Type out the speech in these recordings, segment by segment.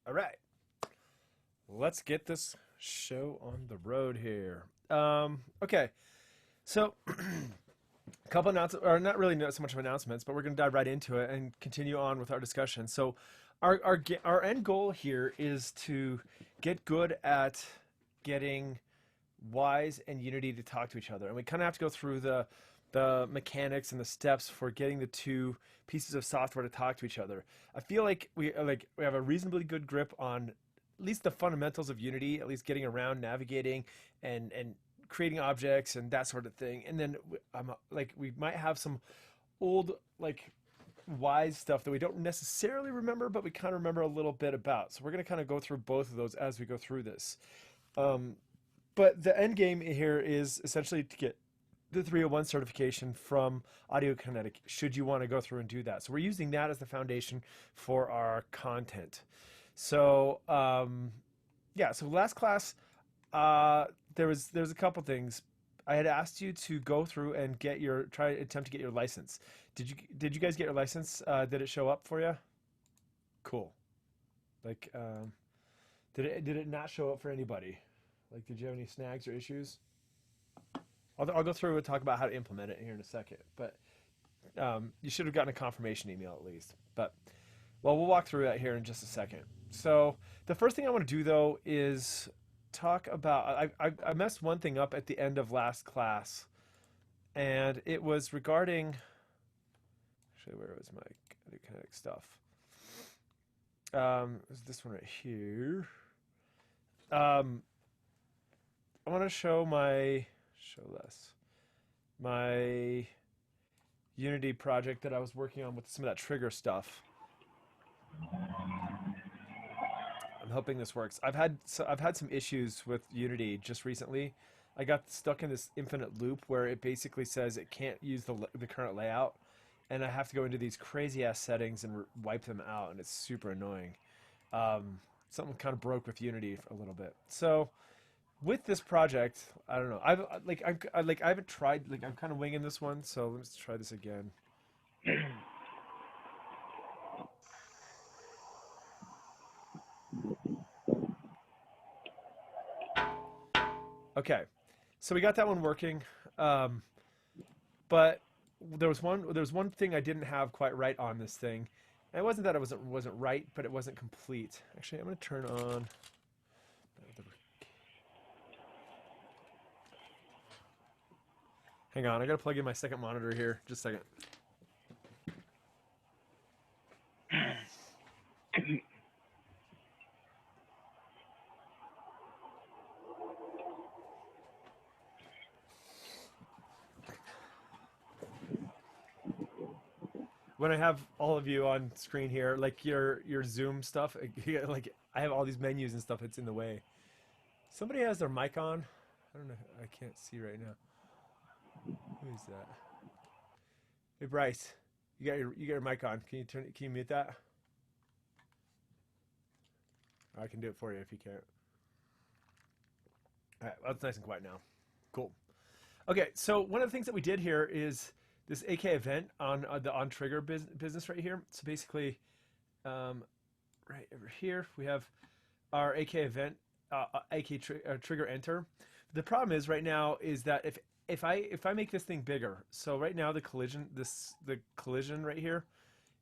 All right, let's get this show on the road here. Okay, so a couple announcements, or not really so much of announcements, but we're going to dive right into it and continue on with our discussion. So, our end goal here is to get good at getting Wise and Unity to talk to each other, and we kind of have to go through the mechanics and the steps for getting the two pieces of software to talk to each other. I feel like we have a reasonably good grip on at least the fundamentals of Unity, at least getting around, navigating, and creating objects and that sort of thing. And then we might have some old Wise stuff that we don't necessarily remember, but we kind of remember a little bit about. So we're going to kind of go through both of those as we go through this. But the end game here is essentially to get the 301 certification from Audio Kinetic, should you want to go through and do that. So we're using that as the foundation for our content. So yeah, so last class, there was a couple things. I had asked you to go through and attempt to get your license. Did you guys get your license? Did it show up for you? Cool. Like, did it not show up for anybody? Like, did you have any snags or issues? I'll go through and talk about how to implement it here in a second. But you should have gotten a confirmation email at least. But well, we'll walk through that here in just a second. So the first thing I want to do though is talk about. I messed one thing up at the end of last class, and it was regarding. Actually, where was my kinetic stuff? It was this one right here. I want to show my Unity project that I was working on with some of that trigger stuff. I'm hoping this works. I've had some issues with Unity just recently. I got stuck in this infinite loop where it basically says it can't use the current layout, and I have to go into these crazy ass settings and wipe them out, and it's super annoying. Something kind of broke with Unity a little bit. So with this project, I don't know. I haven't tried. Like, I'm kind of winging this one, so let's try this again. Okay, so we got that one working, but there was one thing I didn't have quite right on this thing, and it wasn't that it wasn't right, but it wasn't complete. Actually, I'm going to turn on. Hang on, I got to plug in my second monitor here. Just a second. When I have all of you on screen here, like your Zoom stuff, like I have all these menus and stuff. It's in the way. Somebody has their mic on. I don't know. I can't see right now. Who is that? Hey Bryce, you got your mic on. Can you mute that? I can do it for you if you can't. All right, well, it's nice and quiet now. Cool. Okay, so one of the things that we did here is this AK event on the on trigger business right here. So basically, right over here we have our AK event, trigger enter. The problem is right now is that if I make this thing bigger, so right now the collision right here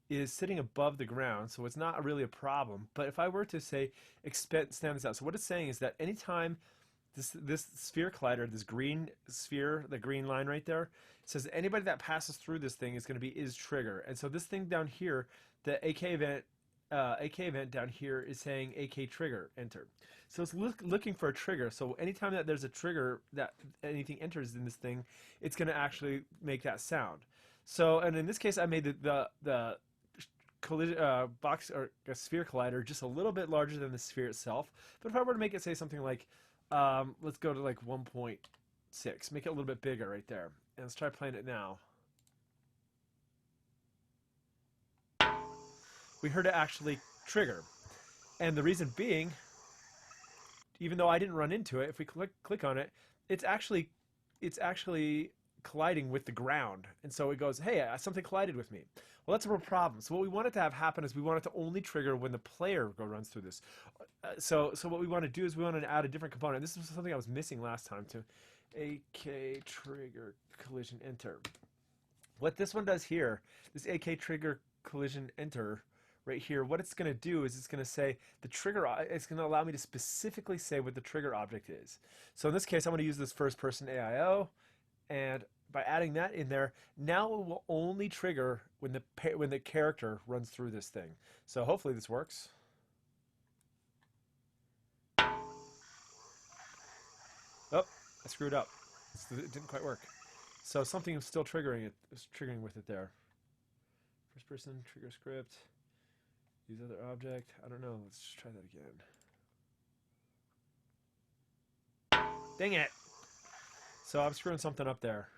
is sitting above the ground, so it's not really a problem. But if I were to say expand this out, so what it's saying is that anytime this sphere collider, this green sphere, the green line right there, says that anybody that passes through this thing is going to be trigger. And so this thing down here, the AK event down here is saying AK trigger enter. So it's looking for a trigger. So anytime that there's a trigger that anything enters in this thing, it's going to actually make that sound. So, and in this case, I made the collision box or a sphere collider just a little bit larger than the sphere itself. But if I were to make it say something like, let's go to like 1.6, make it a little bit bigger right there, and let's try playing it now. We heard it actually trigger, and the reason being, even though I didn't run into it, if we click on it, it's actually colliding with the ground, and so it goes, hey, something collided with me. Well, that's a real problem. So what we want it to have happen is we want it to only trigger when the player runs through this. So what we want to do is we want to add a different component. This is something I was missing last time too. AK trigger collision enter. What this one does here, this AK trigger collision enter right here, what it's going to do is it's going to say the trigger, it's going to allow me to specifically say what the trigger object is. So in this case, I'm going to use this first person AIO, and by adding that in there, now it will only trigger when the character runs through this thing. So hopefully this works. Oh, I screwed up. It didn't quite work. So something is still triggering it. Is triggering with it there. First person trigger script. Use other object. I don't know. Let's try that again. Dang it! So I'm screwing something up there.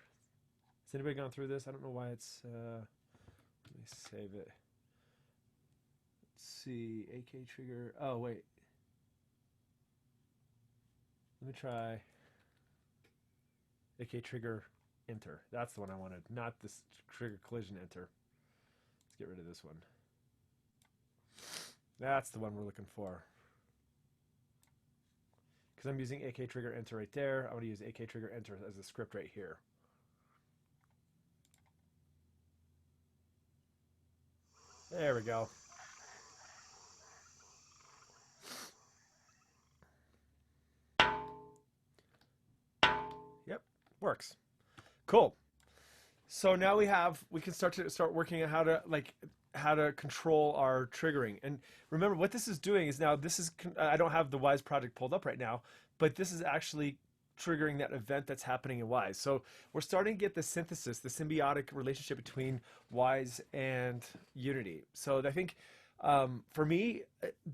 Has anybody gone through this? I don't know why it's. Let me save it. Let's see. AK trigger. Oh wait. Let me try. AK trigger enter. That's the one I wanted, not this trigger collision enter. Let's get rid of this one. That's the one we're looking for. Because I'm using AK trigger enter right there. I want to use AK trigger enter as a script right here. There we go. Yep, works. Cool. So now we can start working on how to control our triggering. And remember, what this is doing is now I don't have the WWISE project pulled up right now, but this is actually triggering that event that's happening in WWISE. So we're starting to get the synthesis, the symbiotic relationship between WWISE and Unity. So I think for me,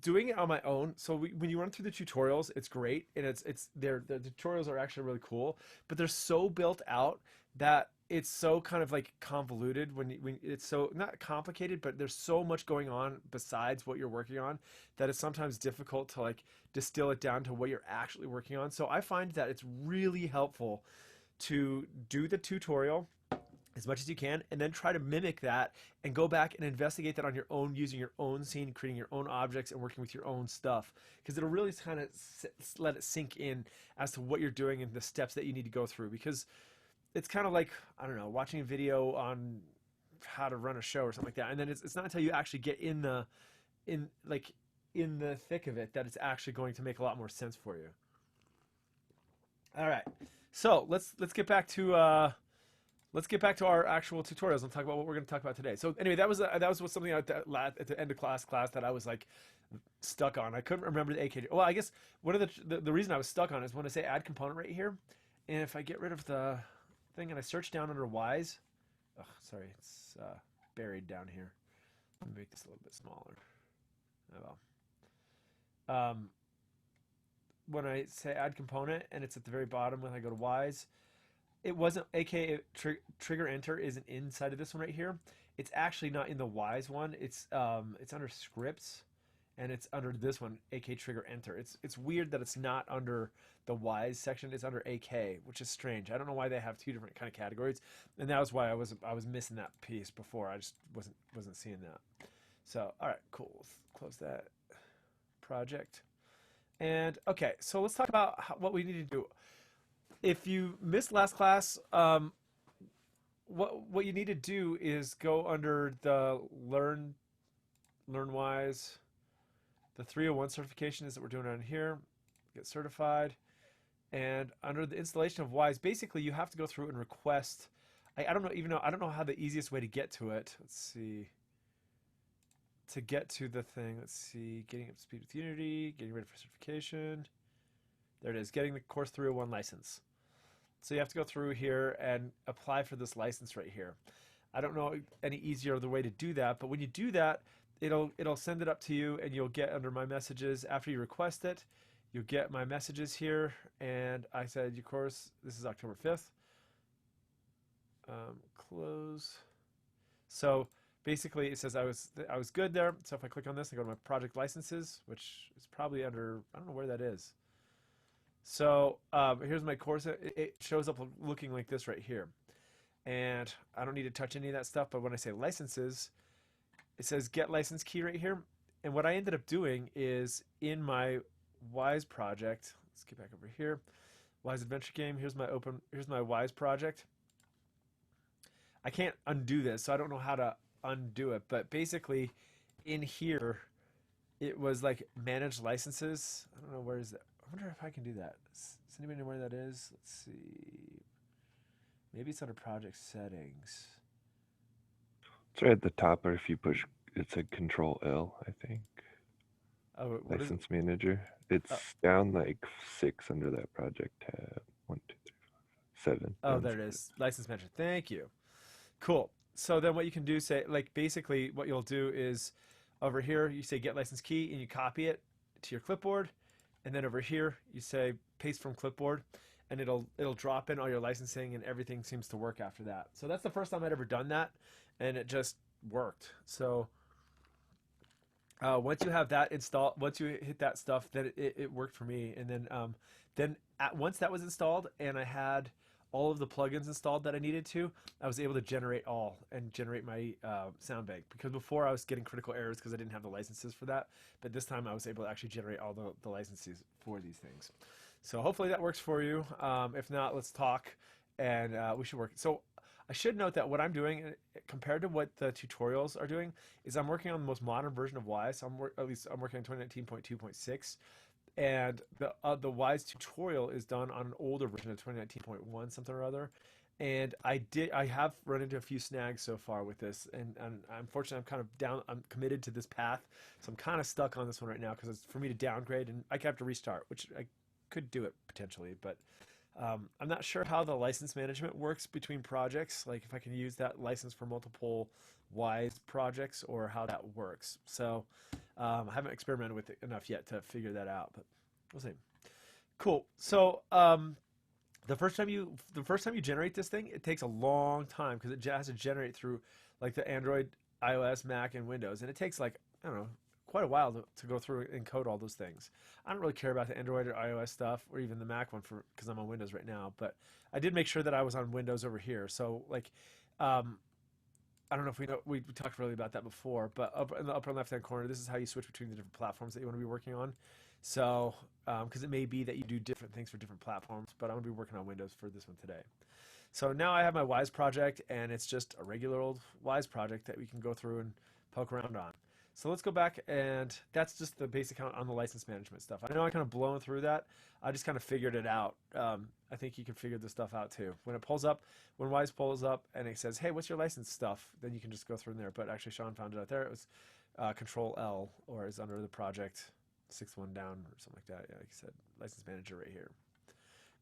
doing it on my own. So when you run through the tutorials, it's great, and the tutorials are actually really cool, but they're so built out that it's so kind of like convoluted when it's so not complicated, but there's so much going on besides what you're working on that it's sometimes difficult to like distill it down to what you're actually working on. So I find that it's really helpful to do the tutorial as much as you can, and then try to mimic that and go back and investigate that on your own, using your own scene, creating your own objects, and working with your own stuff, because it'll really kind of let it sink in as to what you're doing and the steps that you need to go through. Because it's kind of like, I don't know, watching a video on how to run a show or something like that, and then it's not until you actually get in the thick of it that it's actually going to make a lot more sense for you. All right, so let's get back to our actual tutorials and talk about what we're going to talk about today. So anyway, that was something at the end of class that I was like stuck on. I couldn't remember the AK. Well, I guess one of the reason I was stuck on is when I say add component right here, and if I get rid of the thing and I search down under WWISE, oh, sorry, it's buried down here. Let me make this a little bit smaller. Oh well. When I say add component and it's at the very bottom when I go to WWISE, it wasn't trigger enter isn't inside of this one right here. It's actually not in the WWISE one. It's under scripts, and it's under this one, AK trigger enter. It's weird that it's not under the WWISE section. It's under AK, which is strange. I don't know why they have two different kind of categories, and that was why I was missing that piece before. I just wasn't seeing that. So all right, cool. Let's close that project. And okay, so let's talk about what we need to do. If you missed last class, what you need to do is go under the Learn WWISE. The 301 certification is that we're doing on here. Get certified, and under the installation of WWISE, basically you have to go through and request. I don't know how the easiest way to get to it. Let's see. To get to the thing, let's see. Getting up to speed with Unity, getting ready for certification. There it is. Getting the course 301 license. So you have to go through here and apply for this license right here. I don't know any easier other way to do that, but when you do that, it'll send it up to you, and you'll get under my messages after you request it. You'll get my messages here, and I said your course. This is October 5th. Close. So basically, it says I was good there. So if I click on this, I go to my project licenses, which is probably under, I don't know where that is. So here's my course. It shows up looking like this right here. And I don't need to touch any of that stuff, but when I say licenses, it says get license key right here. And what I ended up doing is in my WWISE project, let's get back over here. WWISE adventure game. Here's my WWISE project. I can't undo this, so I don't know how to undo it. But basically, in here, it was like manage licenses. I don't know where is that. I wonder if I can do that. Does anybody know where that is? Let's see. Maybe it's under project settings. It's right at the top, or if you push, it's a Control L, I think. Oh, what is it? License Manager. It's down like 6 under that project tab. 1, 2, 3, 4, 5, 7. Oh, Down there it 7. is. License manager. Thank you. Cool. So then what you can do, say, like basically what you'll do is over here, you say get license key and you copy it to your clipboard. And then over here, you say paste from clipboard and it'll drop in all your licensing and everything seems to work after that. So that's the first time I'd ever done that and it just worked. So once you have that installed, once you hit that stuff, then it worked for me. And then once that was installed and I had all of the plugins installed that I needed to, I was able to generate my sound bank. Because before I was getting critical errors because I didn't have the licenses for that. But this time I was able to actually generate all the licenses for these things. So hopefully that works for you. If not, let's talk and we should work. So I should note that what I'm doing compared to what the tutorials are doing is I'm working on the most modern version of WWISE. At least I'm working on 2019.2.6. And the WWISE tutorial is done on an older version of 2019.1 something or other. And I have run into a few snags so far with this, and unfortunately I'm committed to this path, so I'm kind of stuck on this one right now because it's for me to downgrade and I have to restart, which I could do it potentially, but I'm not sure how the license management works between projects, like if I can use that license for multiple WWISE projects or how that works. So I haven't experimented with it enough yet to figure that out, but we'll see. Cool. So the first time you generate this thing, it takes a long time because it has to generate through like the Android, iOS, Mac, and Windows, and it takes like I don't know quite a while to go through and code all those things. I don't really care about the Android or iOS stuff or even the Mac one because I'm on Windows right now, but I did make sure that I was on Windows over here. So like I don't know if we talked really about that before, but up in the upper left hand corner, this is how you switch between the different platforms that you want to be working on. So, because it may be that you do different things for different platforms, but I'm going to be working on Windows for this one today. So now I have my WWISE project, and it's just a regular old WWISE project that we can go through and poke around on. So let's go back, and that's just the basic on the license management stuff. I know I kind of blown through that. I just kind of figured it out. I think you can figure this stuff out too. When WWISE pulls up and it says, hey, what's your license stuff? Then you can just go through in there. But actually, Sean found it out there. It was Control L, or is under the project, 6th one down, or something like that. Yeah, like you said, license manager right here.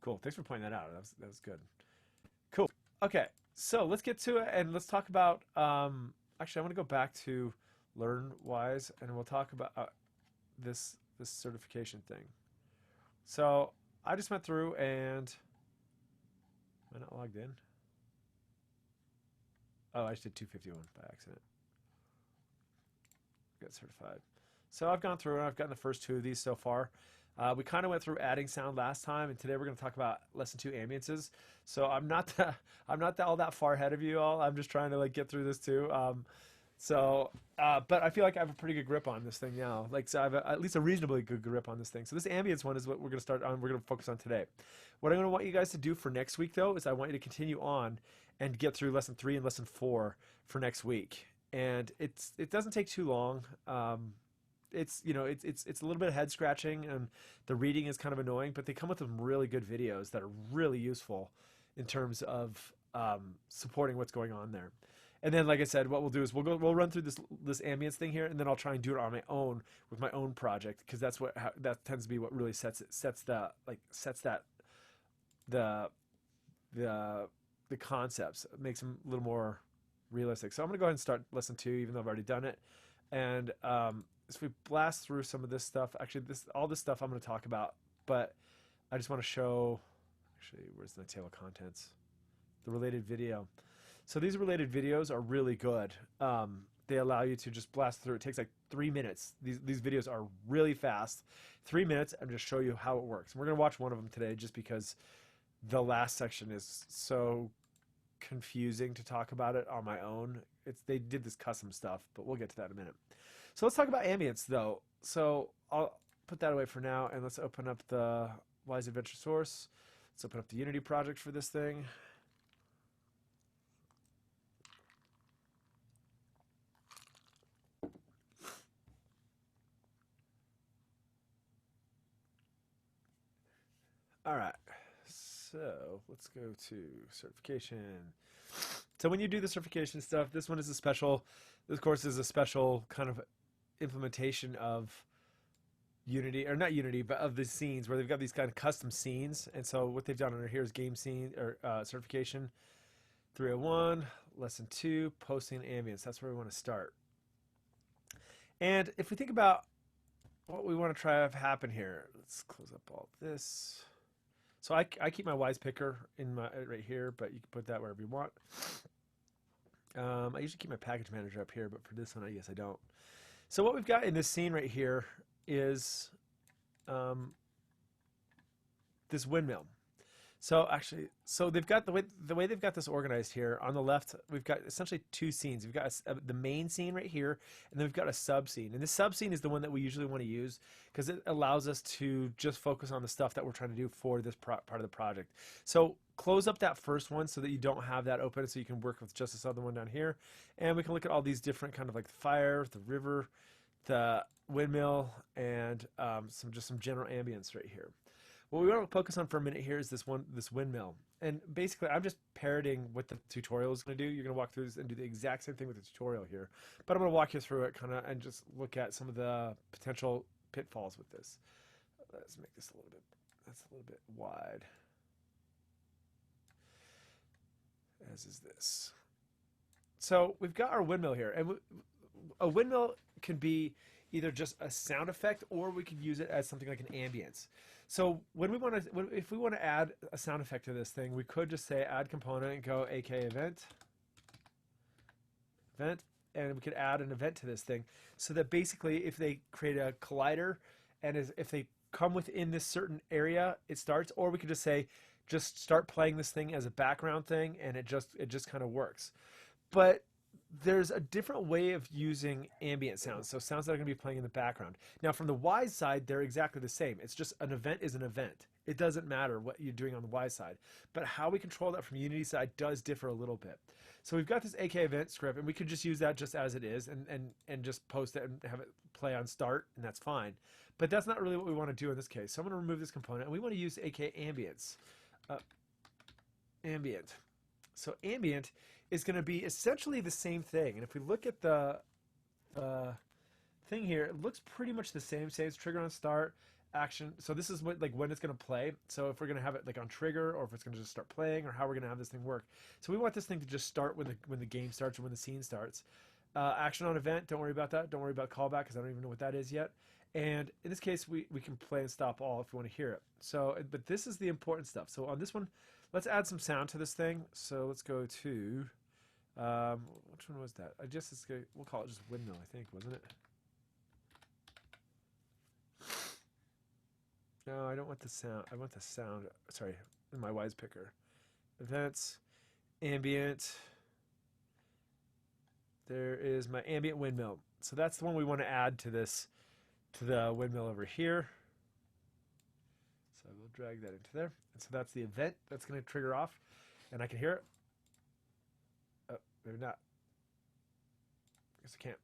Cool. Thanks for pointing that out. That was good. Cool. Okay, so let's get to it, and let's talk about. Actually, I want to go back to Learn WWISE, and we'll talk about this certification thing. So I just went through and am I not logged in? Oh, I just did 251 by accident. Got certified. So I've gone through and I've gotten the first 2 of these so far. We kind of went through adding sound last time, and today we're going to talk about lesson 2 ambiences. So I'm not all that far ahead of you all. I'm just trying to like get through this too. But I feel like I have a pretty good grip on this thing now. Like, so I have at least a reasonably good grip on this thing. So this ambience one is what we're going to start on. We're going to focus on today. What I'm going to want you guys to do for next week, though, is I want you to continue on and get through lesson 3 and lesson 4 for next week. And it doesn't take too long. It's a little bit of head scratching and the reading is kind of annoying, but they come with some really good videos that are really useful in terms of supporting what's going on there. And then, like I said, what we'll do is we'll run through this ambience thing here, and then I'll try and do it on my own with my own project, because that tends to be what really sets the concepts, it makes them a little more realistic. So I'm gonna go ahead and start lesson 2, even though I've already done it. And as we blast through some of this stuff, actually all this stuff I'm gonna talk about, but I just want to show. Actually, where's the table of contents? The related video. So these related videos are really good. They allow you to just blast through. It takes like 3 minutes. These videos are really fast. 3 minutes and just show you how it works. And we're going to watch one of them today just because the last section is so confusing to talk about it on my own. they did this custom stuff, but we'll get to that in a minute. So let's talk about ambience though. So I'll put that away for now, and let's open up the WWISE Adventure source. Let's open up the Unity project for this thing. All right, so let's go to certification. So when you do the certification stuff, this one is a special, this course is a special kind of implementation of Unity, or not Unity, but of the scenes where they've got these kind of custom scenes. And so what they've done under here is game scene, or certification 301, lesson 2, posting and ambience. That's where we want to start. And if we think about what we want to try to have happen here, let's close up all this. So I keep my WWISE picker in my right here, but you can put that wherever you want. I usually keep my package manager up here, but for this one, I guess I don't. So what we've got in this scene right here is this windmill. So actually, so they've got the way they've got this organized here. On the left, we've got essentially two scenes. We've got the main scene right here, and then we've got a sub scene. And the sub scene is the one that we usually want to use because it allows us to just focus on the stuff that we're trying to do for this part of the project. So close up that first one so that you don't have that open, so you can work with just this other one down here. And we can look at all these different kind of like the fire, the river, the windmill, and some general ambience right here. What we want to focus on for a minute here is this windmill. And basically, I'm just parroting what the tutorial is going to do. You're going to walk through this and do the exact same thing with the tutorial here. But I'm going to walk you through it kind of and just look at some of the potential pitfalls with this. Let's make this that's a little bit wide. As is this. So we've got our windmill here. And a windmill can be either just a sound effect, or we could use it as something like an ambience. So if we want to add a sound effect to this thing, we could just say add component and go AK event, and we could add an event to this thing, so that basically if they create a collider, and if they come within this certain area, it starts. Or we could just say, just start playing this thing as a background thing, and it just kind of works. But there's a different way of using ambient sounds, so sounds that are going to be playing in the background. Now, from the WWISE side, they're exactly the same. It's just an event is an event. It doesn't matter what you're doing on the WWISE side. But how we control that from Unity side does differ a little bit. So we've got this AK event script, and we could just use that just as it is, and just post it and have it play on start, and that's fine. But that's not really what we want to do in this case. So I'm going to remove this component, and we want to use AK ambience. Ambient. So ambient is going to be essentially the same thing. And if we look at the thing here, it looks pretty much the same. Say it's trigger on start, action. So this is what, like, when it's going to play. So if we're going to have it like on trigger, or if it's going to just start playing, or how we're going to have this thing work. So we want this thing to just start when the game starts, or when the scene starts. Action on event, don't worry about that. Don't worry about callback, because I don't even know what that is yet. And in this case, we can play and stop all if we want to hear it. So, but this is the important stuff. So on this one, let's add some sound to this thing. So let's go to, which one was that? We'll call it just windmill, I think, wasn't it? No, I don't want the sound. I want the sound. Sorry, in my WWISE picker. Events, ambient. There is my ambient windmill. So that's the one we want to add to this, to the windmill over here. So we'll drag that into there. And so that's the event that's going to trigger off, and I can hear it. Oh, maybe not. I guess I can't.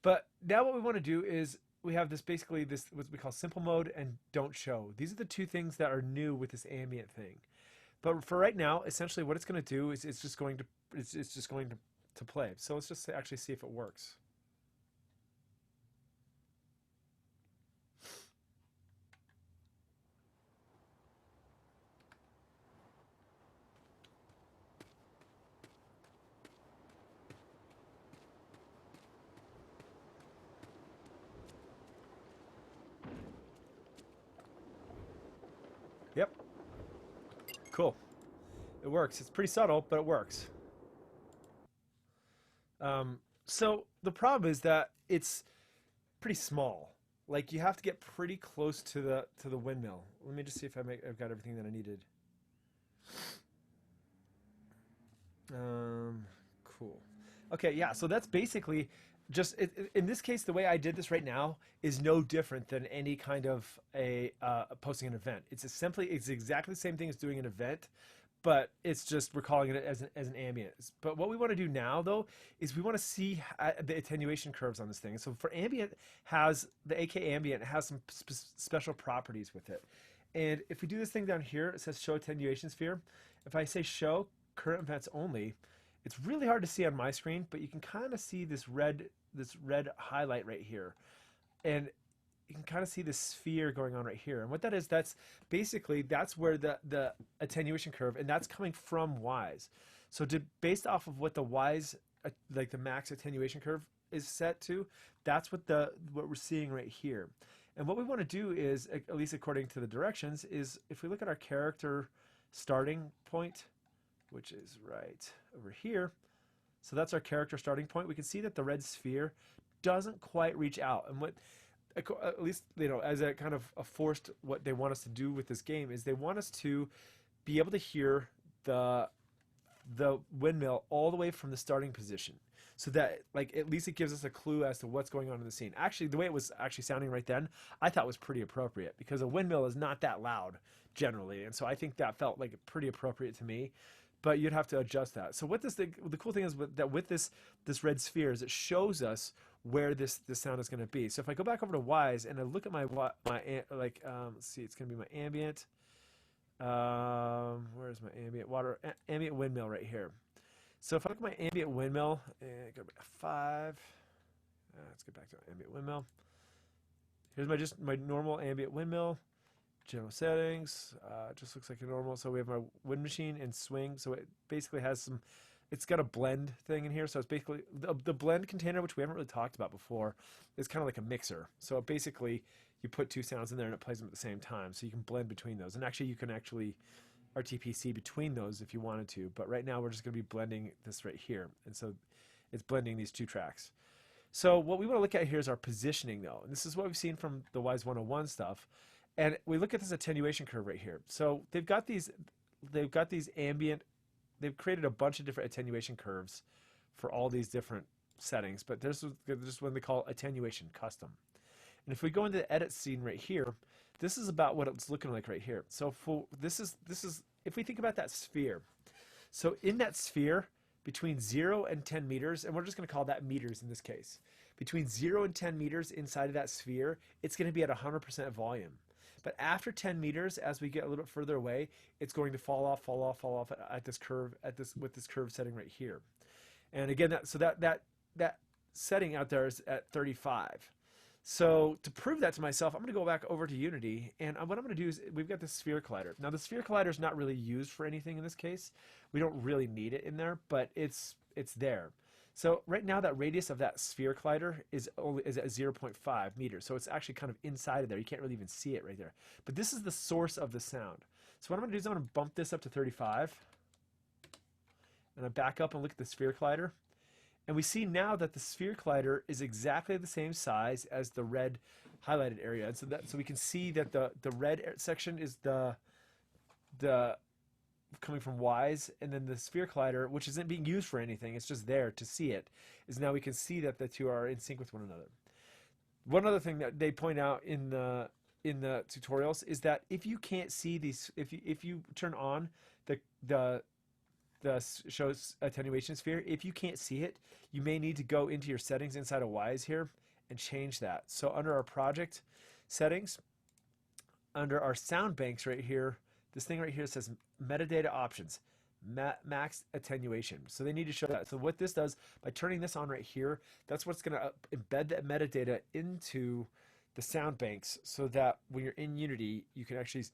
But now what we want to do is we have this, basically this, what we call simple mode and don't show. These are the two things that are new with this ambient thing. But for right now, essentially what it's going to do is it's just going to play. So let's just actually see if it works. Yep. Cool. It works. It's pretty subtle, but it works. So the problem is that it's pretty small. Like, you have to get pretty close to the windmill. Let me just see if I've got everything that I needed. Cool. Okay, yeah. So that's basically just in this case, the way I did this right now is no different than any kind of a posting an event. It's exactly the same thing as doing an event, but it's just we're calling it as an ambient. But what we want to do now though is we want to see the attenuation curves on this thing. So for ambient has the AK ambient has some special properties with it. And if we do this thing down here, it says show attenuation sphere. If I say show current events only, it's really hard to see on my screen, but you can kind of see this red highlight right here. And you can kind of see the sphere going on right here. And what that is, that's basically, that's where the attenuation curve, and that's coming from WWISE. So based off of what the WWISE, like the max attenuation curve is set to, that's what we're seeing right here. And what we want to do is, at least according to the directions, is if we look at our character starting point, which is right over here. So that's our character starting point. We can see that the red sphere doesn't quite reach out. And what, at least, as a kind of a forced, what they want us to do with this game is they want us to be able to hear the windmill all the way from the starting position. So that, like, at least it gives us a clue as to what's going on in the scene. Actually, the way it was actually sounding right then, I thought was pretty appropriate because a windmill is not that loud generally. And so I think that felt like pretty appropriate to me. But you'd have to adjust that. So what the cool thing is that with this red sphere is it shows us where this sound is going to be. So if I go back over to WWISE and I look at my let's see, it's going to be my ambient. Where's my ambient windmill right here. So if I look at my ambient windmill and go back to 5, let's get back to ambient windmill. Here's my normal ambient windmill. General settings, just looks like a normal. So we have my wind machine and swing. So it basically has it's got a blend thing in here. So it's basically the blend container, which we haven't really talked about before, is kind of like a mixer. So basically you put two sounds in there and it plays them at the same time. So you can blend between those. And actually you can RTPC between those if you wanted to. But right now we're just going to be blending this right here. And so it's blending these two tracks. So what we want to look at here is our positioning though. And this is what we've seen from the WWISE 101 stuff. And we look at this attenuation curve right here. So they've got these ambient, they've created a bunch of different attenuation curves for all these different settings, but there's one they call attenuation custom. And if we go into the edit scene right here, this is about what it's looking like right here. So this is if we think about that sphere. So in that sphere, between 0 and 10 meters, and we're just going to call that meters in this case, between 0 and 10 meters inside of that sphere, it's going to be at 100% volume. But after 10 meters, as we get a little bit further away, it's going to fall off at this curve, with this curve setting right here. And again, that setting out there is at 35. So to prove that to myself, I'm going to go back over to Unity, and what I'm going to do is we've got the sphere collider. Now the sphere collider is not really used for anything in this case. We don't really need it in there, but it's there. So right now that radius of that sphere collider is at 0.5 meters. So it's actually kind of inside of there. You can't really even see it right there. But this is the source of the sound. So what I'm going to do is I'm going to bump this up to 35. And I back up and look at the sphere collider. And we see now that the sphere collider is exactly the same size as the red highlighted area. And so we can see that the red section is the coming from WWISE, and then the sphere collider, which isn't being used for anything, it's just there to see it, is now we can see that the two are in sync with one another. One other thing that they point out in the tutorials is that if you can't see these, if you turn on the shows attenuation sphere, if you can't see it, you may need to go into your settings inside of WWISE here and change that. So under our project settings, under our sound banks right here, this thing right here says metadata options, max attenuation. So they need to show that. So what this does, by turning this on right here, that's what's going to embed that metadata into the sound banks so that when you're in Unity, you can actually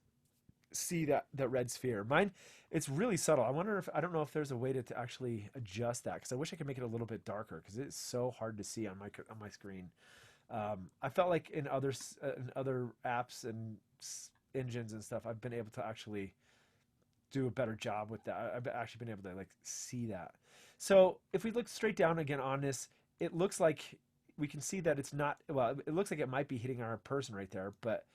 see that red sphere. Mine, it's really subtle. I don't know if there's a way to actually adjust that, because I wish I could make it a little bit darker, because it's so hard to see on my screen. I felt like in other apps and engines and stuff, I've been able to actually do a better job with that. I've actually been able to like see that. So if we look straight down again on this, it looks like we can see that it's not, well, it looks like it might be hitting our person right there, but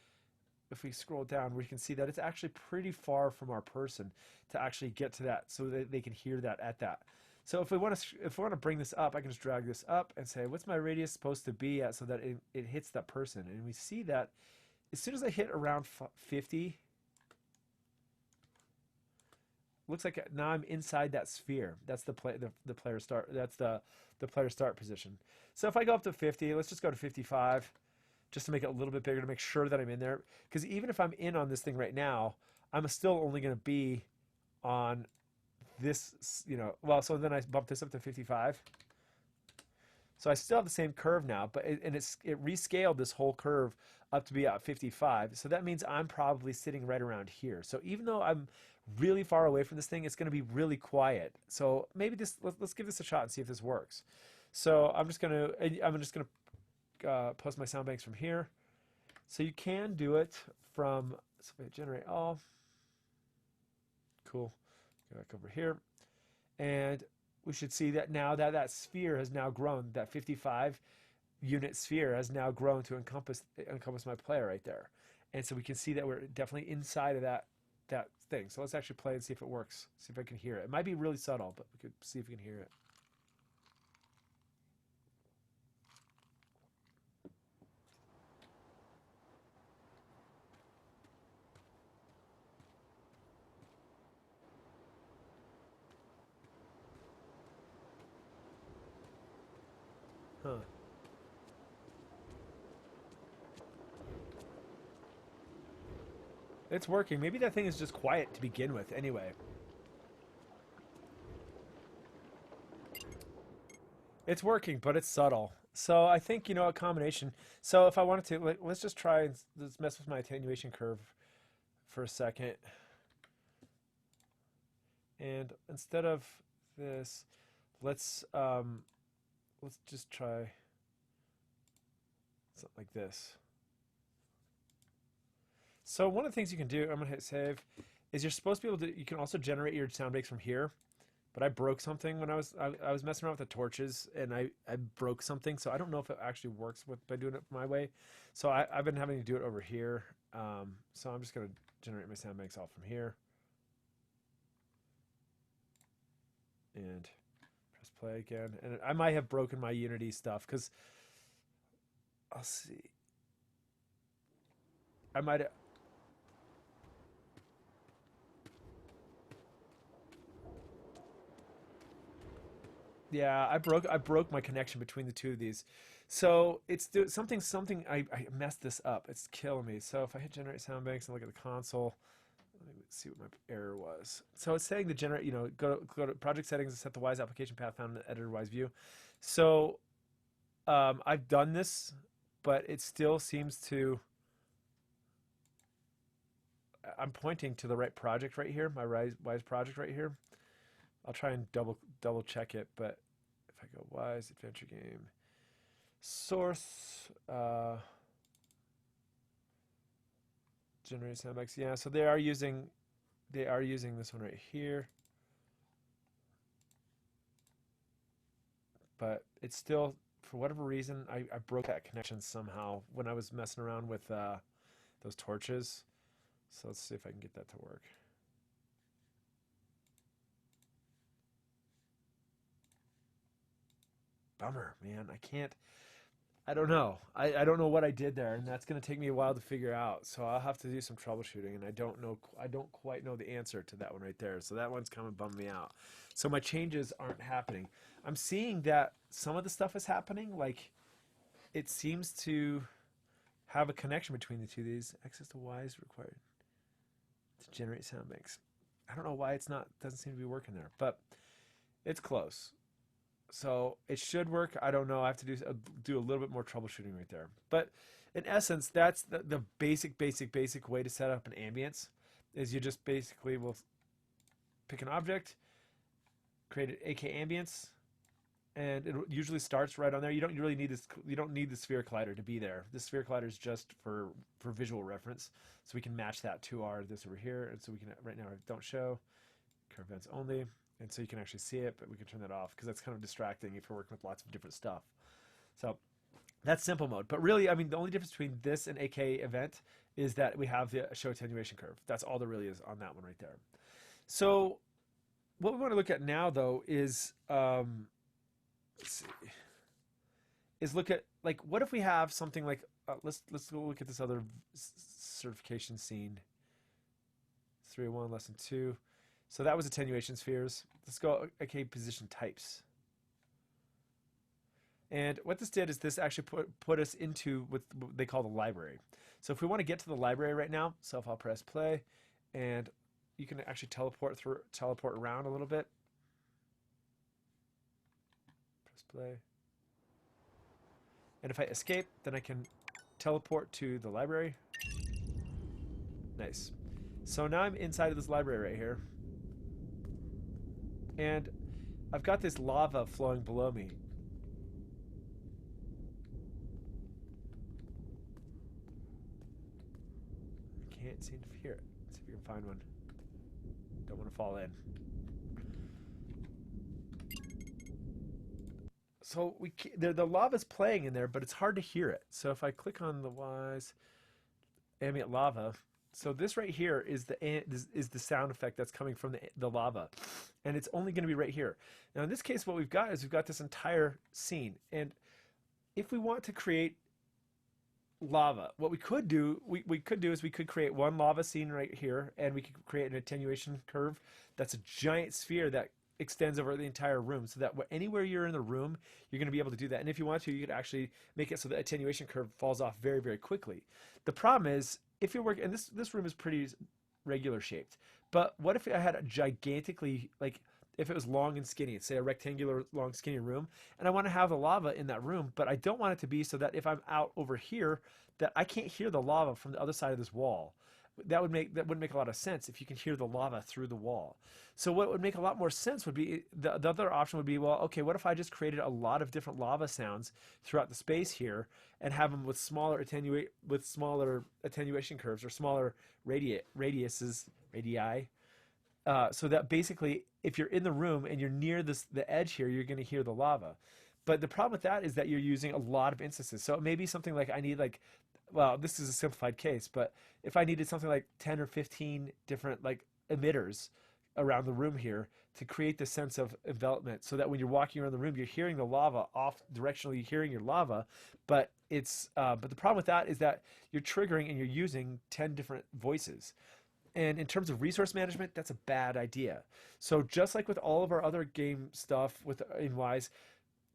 if we scroll down, we can see that it's actually pretty far from our person to actually get to that, so that they can hear that at that. So if we want to bring this up, I can just drag this up and say, what's my radius supposed to be at so that it hits that person? And we see that as soon as I hit around 50, looks like now I'm inside that sphere. That's the player start. That's the player start position. So if I go up to 50, let's just go to 55, just to make it a little bit bigger to make sure that I'm in there. Because even if I'm in on this thing right now, I'm still only going to be on this, well, so then I bump this up to 55. So I still have the same curve now, but it rescaled this whole curve up to be at 55. So that means I'm probably sitting right around here. So even though I'm really far away from this thing, it's going to be really quiet. So maybe let's give this a shot and see if this works. So I'm just going to post my sound banks from here. So you can do it from, so if I generate all, cool. Go back over here, and we should see that now that sphere has now grown. That 55 unit sphere has now grown to encompass my player right there, and so we can see that we're definitely inside of that thing. So let's actually play and see if it works. See if I can hear it. It might be really subtle, but we could see if we can hear it. Huh. It's working. Maybe that thing is just quiet to begin with anyway. It's working, but it's subtle. So I think, a combination. So if I wanted to, let's just try and let's mess with my attenuation curve for a second. And instead of this, let's just try something like this. So one of the things you can do, I'm gonna hit save, is you're supposed to be able to. You can also generate your sound breaks from here, but I broke something when I was messing around with the torches, and I broke something. So I don't know if it actually works by doing it my way. So I've been having to do it over here. So I'm just gonna generate my sound banks all from here, and press play again. And I might have broken my Unity stuff because I'll see. I might have. Yeah, I broke my connection between the two of these. So it's something I messed this up. It's killing me. So if I hit generate sound banks and look at the console, let me see what my error was. So it's saying to generate, go to project settings and set the WWISE application path found in the editor WWISE view. So I've done this, but it still seems to. I'm pointing to the right project right here, my WWISE project right here. I'll try and double check it, but if I go WWISE adventure game source generate soundbanks, yeah. So they are using this one right here, but it's still, for whatever reason, I broke that connection somehow when I was messing around with those torches. So let's see if I can get that to work. Bummer, man. I don't know. I don't know what I did there, and that's going to take me a while to figure out. So I'll have to do some troubleshooting, and I don't quite know the answer to that one right there. So that one's kind of bummed me out. So my changes aren't happening. I'm seeing that some of the stuff is happening. Like, it seems to have a connection between the two of these. Access to WWISE required to generate sound banks. I don't know why doesn't seem to be working there, but it's close. So it should work. I don't know. I have to do a little bit more troubleshooting right there. But in essence, that's the basic way to set up an ambience. Is you just basically will pick an object, create an AK ambience, and it usually starts right on there. You don't really need this. You don't need the sphere collider to be there. The sphere collider is just for visual reference, so we can match that to this over here. And so we can right now don't show curve events only. And so you can actually see it, but we can turn that off because that's kind of distracting if you're working with lots of different stuff. So that's simple mode. But really, I mean, the only difference between this and AK event is that we have the show attenuation curve. That's all there really is on that one right there. So what we want to look at now, though, is let's see, is look at like what if we have something like let's go look at this other certification scene. 301 lesson 2. So that was attenuation spheres. Let's go okay position types. And what this did is this actually put us into what they call the library. So if we want to get to the library right now, so if I'll press play, and you can actually teleport around a little bit. Press play. And if I escape, then I can teleport to the library. Nice. So now I'm inside of this library right here. And I've got this lava flowing below me. I can't seem to hear it. Let's see if we can find one. Don't want to fall in. So the lava's playing in there, but it's hard to hear it. So if I click on the WWISE ambient lava, so this right here is the sound effect that's coming from the lava, and it's only going to be right here. Now in this case, what we've got is we've got this entire scene, and if we want to create lava, what we could do is we could create one lava scene right here, and we could create an attenuation curve that's a giant sphere that extends over the entire room, so that anywhere you're in the room, you're going to be able to do that. And if you want to, you could actually make it so the attenuation curve falls off very, very quickly. The problem is, if you're working, and this room is pretty regular shaped, but what if I had a gigantically, like, if it was long and skinny, say a rectangular long skinny room, and I want to have the lava in that room, but I don't want it to be so that if I'm out over here, that I can't hear the lava from the other side of this wall. That wouldn't make a lot of sense if you can hear the lava through the wall. So what would make a lot more sense would be the other option would be, well, okay, what if I just created a lot of different lava sounds throughout the space here and have them with smaller attenuation curves or smaller radii, so that basically if you're in the room and you're near the edge here, you're going to hear the lava. But the problem with that is that you're using a lot of instances. So it may be something like I need like, well, this is a simplified case, but if I needed something like 10 or 15 different like emitters around the room here to create this sense of envelopment, so that when you're walking around the room, you're hearing the lava off directionally, hearing your lava, but but the problem with that is that you're triggering and you're using 10 different voices. And in terms of resource management, that's a bad idea. So just like with all of our other game stuff in WWISE,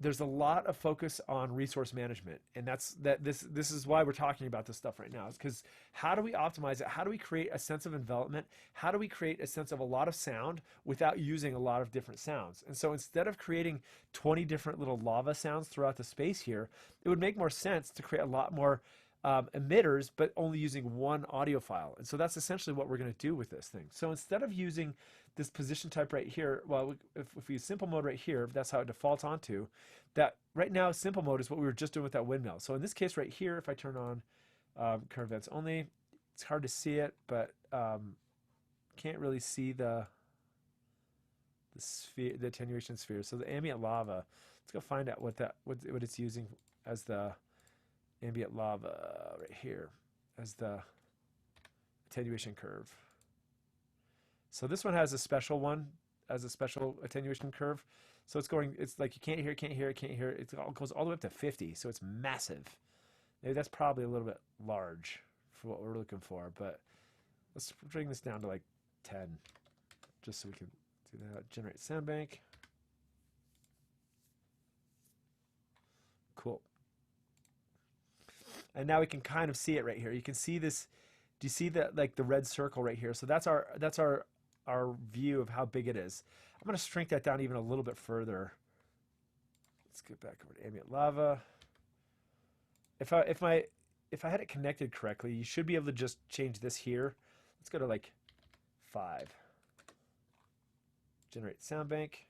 there's a lot of focus on resource management, and this is why we're talking about this stuff right now. Is because how do we optimize it? How do we create a sense of envelopment? How do we create a sense of a lot of sound without using a lot of different sounds? And so instead of creating 20 different little lava sounds throughout the space here, it would make more sense to create a lot more emitters, but only using one audio file. And so that's essentially what we're going to do with this thing. So instead of using this position type right here, well, if we use simple mode right here, that's how it defaults onto. That right now, simple mode is what we were just doing with that windmill. So in this case right here, if I turn on current events only, it's hard to see it, but can't really see the sphere, the attenuation sphere. So the ambient lava, let's go find out what it's using as the ambient lava right here as the attenuation curve. So this one has a special attenuation curve. So it's like you can't hear it. It goes all the way up to 50. So it's massive. Maybe that's probably a little bit large for what we're looking for, but let's bring this down to like 10 just so we can do that. Generate sound bank. Cool. And now we can kind of see it right here. You can see this. Do you see that, like the red circle right here? So that's our view of how big it is. I'm going to shrink that down even a little bit further. Let's get back over to ambient lava. If I had it connected correctly, you should be able to just change this here. Let's go to like 5. Generate sound bank.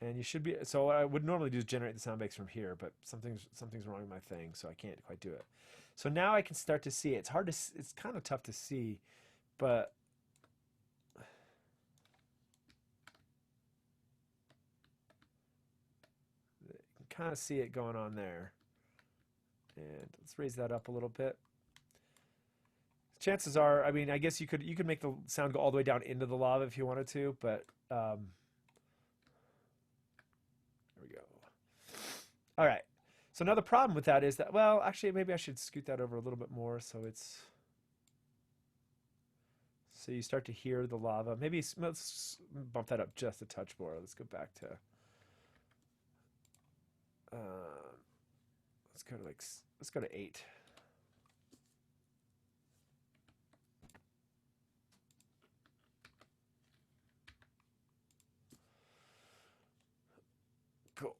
And you should be, so what I would normally do is generate the sound banks from here, but something's wrong with my thing, so I can't quite do it. So now I can start to see it. It's kind of tough to see, but you can kind of see it going on there. And let's raise that up a little bit. chances are, I mean, I guess you could make the sound go all the way down into the lava if you wanted to, but there we go. All right. So now the problem with that is that, well, actually, maybe I should scoot that over a little bit more so you start to hear the lava. Maybe let's bump that up just a touch more. Let's go back to, let's go to 8. Cool.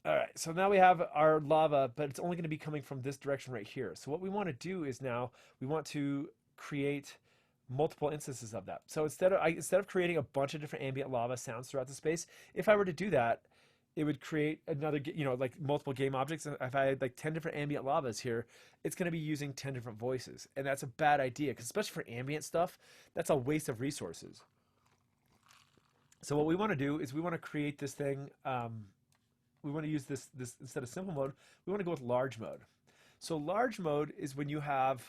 All right, so now we have our lava, but it's only going to be coming from this direction right here. So what we want to do is now we want to create multiple instances of that. So instead of creating a bunch of different ambient lava sounds throughout the space, if I were to do that, it would create another, like multiple game objects. And if I had like 10 different ambient lavas here, it's going to be using 10 different voices. And that's a bad idea, because especially for ambient stuff, that's a waste of resources. So what we want to do is we want to create this thing. We want to use this instead of simple mode, we want to go with large mode. So large mode is when you have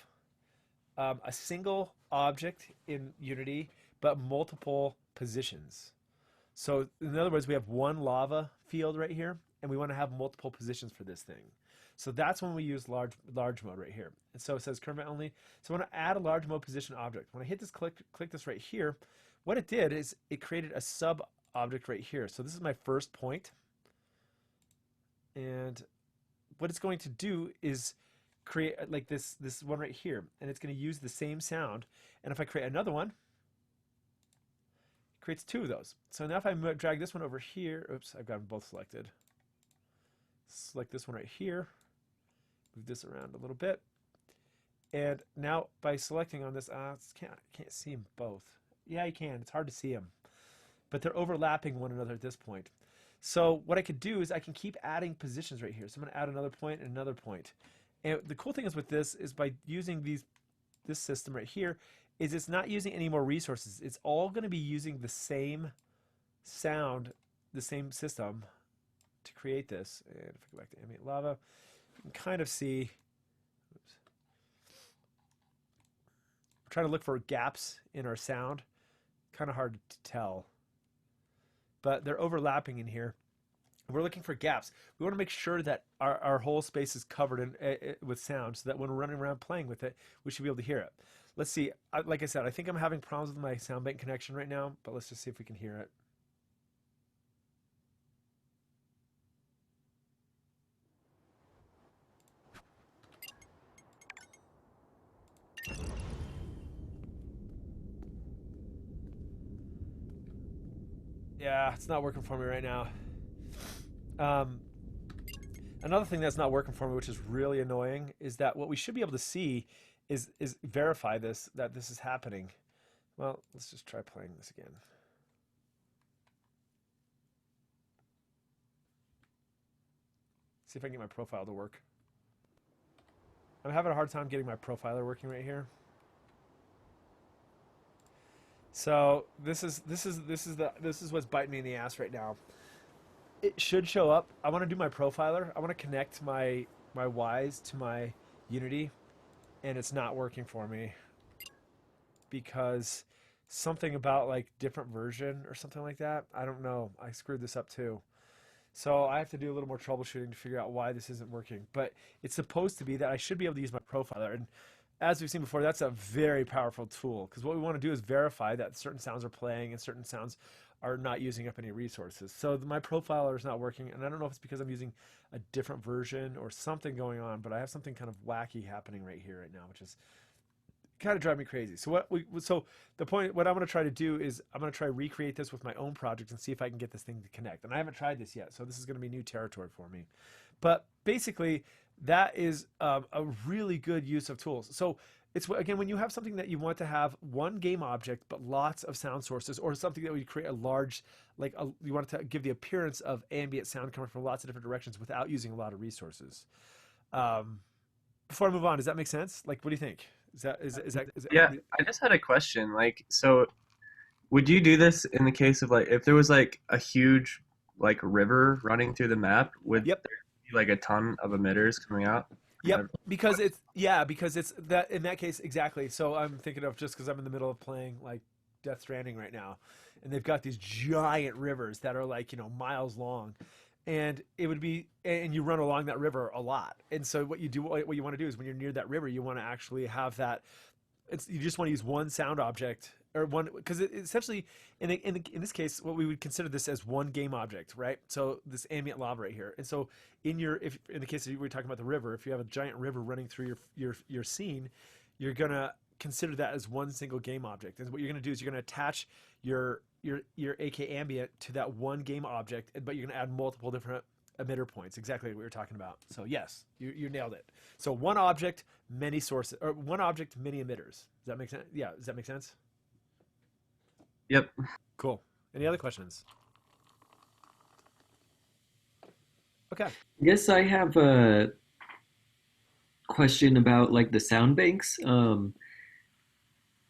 a single object in Unity, but multiple positions. So in other words, we have one lava field right here, and we want to have multiple positions for this thing. So that's when we use large mode right here. And so it says current event only. So I want to add a large mode position object. When I hit this, click this right here, what it did is it created a sub object right here. So this is my first point. And what it's going to do is create like this one right here, and it's going to use the same sound. And if I create another one, it creates 2 of those. So now if I drag this one over here, oops, I've got them both selected. Select this one right here, move this around a little bit, and now by selecting on this, can't see them both. Yeah, you can. It's hard to see them, but they're overlapping one another at this point. So what I could do is I can keep adding positions right here. So I'm going to add another point and another point. And the cool thing is with this is by using this system right here is it's not using any more resources. It's all going to be using the same sound, the same system to create this. And if I go back to ambient lava, you can kind of see, oops. We're trying to look for gaps in our sound. Kind of hard to tell, but they're overlapping in here. We're looking for gaps. We want to make sure that our whole space is covered with sound, so that when we're running around playing with it, we should be able to hear it. Let's see. Like I said, I think I'm having problems with my sound bank connection right now, but let's just see if we can hear it. Yeah, it's not working for me right now. Another thing that's not working for me, which is really annoying, is that what we should be able to see is verify that this is happening. Well, let's just try playing this again. See if I can get my profile to work. I'm having a hard time getting my profiler working right here. So this is what's biting me in the ass right now. It should show up. I want to do my profiler. I want to connect my WWISE to my Unity, and it's not working for me because something about like different version or something like that. I don't know. I screwed this up too. So I have to do a little more troubleshooting to figure out why this isn't working. But it's supposed to be that I should be able to use my profiler. And as we've seen before, that's a very powerful tool, because what we want to do is verify that certain sounds are playing and certain sounds are not using up any resources. So my profiler is not working, and I don't know if it's because I'm using a different version or something going on, but I have something kind of wacky happening right here right now, which is kind of driving me crazy. So what I'm going to try to do is I'm going to try to recreate this with my own project and see if I can get this thing to connect. And I haven't tried this yet, so this is going to be new territory for me. But basically, that is a really good use of tools. So it's, again, when you have something that you want to have one game object but lots of sound sources, or something that would create a large, you want it to give the appearance of ambient sound coming from lots of different directions without using a lot of resources. Before I move on, does that make sense? Like, what do you think? Is that Yeah, I just had a question. Like, so would you do this in the case of like if there was like a huge like river running through the map, would Yep. there be like a ton of emitters coming out? Yep, because it's that in that case exactly. So I'm thinking of just because I'm in the middle of playing like Death Stranding right now, and they've got these giant rivers that are like miles long, and it would be and you run along that river a lot. And so what you want to do is when you're near that river, you want to actually have that you just want to use one sound object or one because essentially in this case what we would consider this as one game object, right? So this ambient lava right here. And so if in the case of we're talking about the river, if you have a giant river running through your scene, you're gonna consider that as one single game object. And what you're gonna do is you're gonna attach your AK ambient to that one game object, but you're gonna add multiple different emitter points, exactly what we were talking about. So yes, you nailed it. So one object, many sources, or one object, many emitters. Does that make sense? Yeah, does that make sense? Yep. Cool. Any other questions? Okay. I guess I have a question about like the sound banks.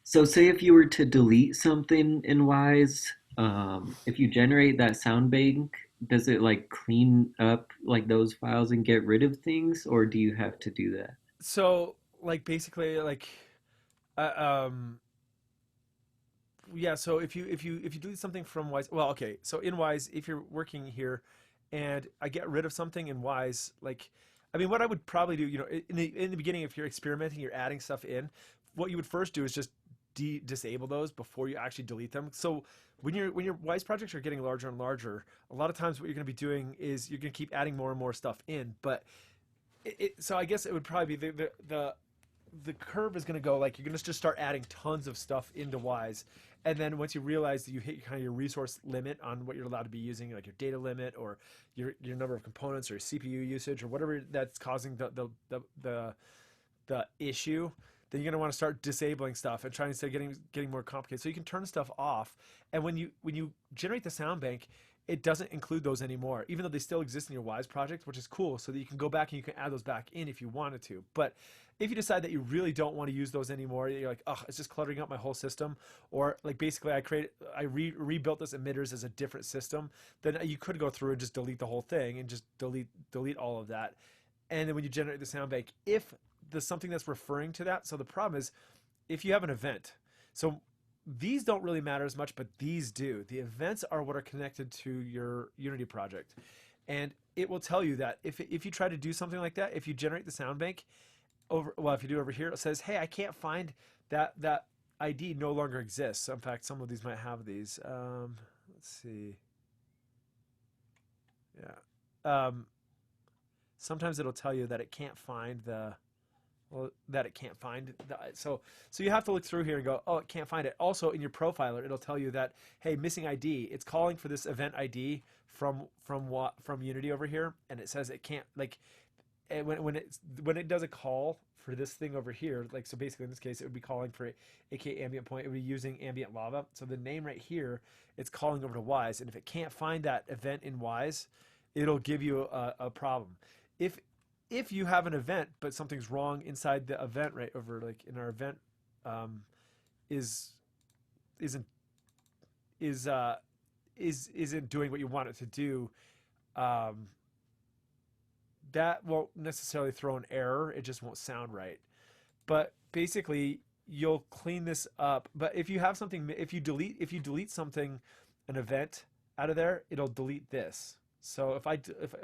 So say if you were to delete something in Wise, if you generate that sound bank, does it like clean up like those files and get rid of things, or do you have to do that? So like basically like uh, um yeah, so if you delete something from Wise, well, okay, so in Wise, if you're working here and I get rid of something in Wise, like, I mean, what I would probably do, in the beginning, if you're experimenting, you're adding stuff in, what you would first do is just disable those before you actually delete them. So when your Wise projects are getting larger and larger, a lot of times what you're going to be doing is you're going to keep adding more and more stuff in. But so I guess it would probably be the curve is going to go like you're going to just start adding tons of stuff into Wise, and then once you realize that you hit kind of your resource limit on what you're allowed to be using, like your data limit or your number of components or your CPU usage or whatever that's causing the issue, then you're going to want to start disabling stuff and trying to getting more complicated. So you can turn stuff off, and when you generate the sound bank, it doesn't include those anymore, even though they still exist in your Wise project, which is cool, so that you can go back and you can add those back in if you wanted to. But if you decide that you really don't want to use those anymore, you're like, oh, it's just cluttering up my whole system, or like basically I rebuilt this emitters as a different system, then you could go through and just delete the whole thing and just delete all of that. And then when you generate the sound bank, if there's something that's referring to that, so the problem is if you have an event, so these don't really matter as much, but these do. The events are what are connected to your Unity project. And it will tell you that if you try to do something like that, if you generate the sound bank, if you do over here, it says, hey, I can't find that ID no longer exists. So in fact, some of these might have these. Let's see. Yeah. Sometimes it'll tell you that it can't find so you have to look through here and go, oh, it can't find it. Also in your profiler, it'll tell you that, hey, missing ID. It's calling for this event ID from Unity over here, and it says it can't, like, and when it does a call for this thing over here, like, so basically in this case it would be calling for AK ambient point. It would be using ambient lava. So the name right here, it's calling over to Wise, and if it can't find that event in Wise, it'll give you a problem. If you have an event but something's wrong inside the event right over, like in our event, isn't doing what you want it to do, that won't necessarily throw an error. It just won't sound right. But basically you'll clean this up. But if you have something, if you delete something, an event out of there, it'll delete this. So if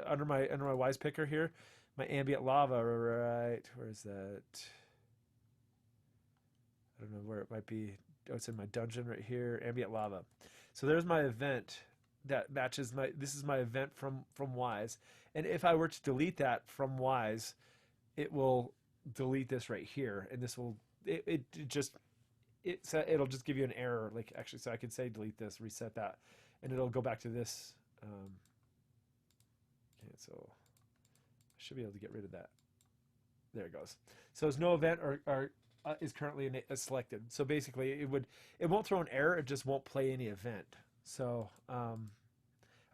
under my Wise picker here, my ambient lava, right, where is that? I don't know where it might be. Oh, it's in my dungeon right here, ambient lava. So there's my event that matches this is my event from Wise. And if I were to delete that from Wise, it will delete this right here, and this will it'll just give you an error. Like, actually, so I could say delete this, reset that, and it'll go back to this. Cancel. I should be able to get rid of that. There it goes. So there's no event is currently selected. So basically, it won't throw an error. It just won't play any event. So I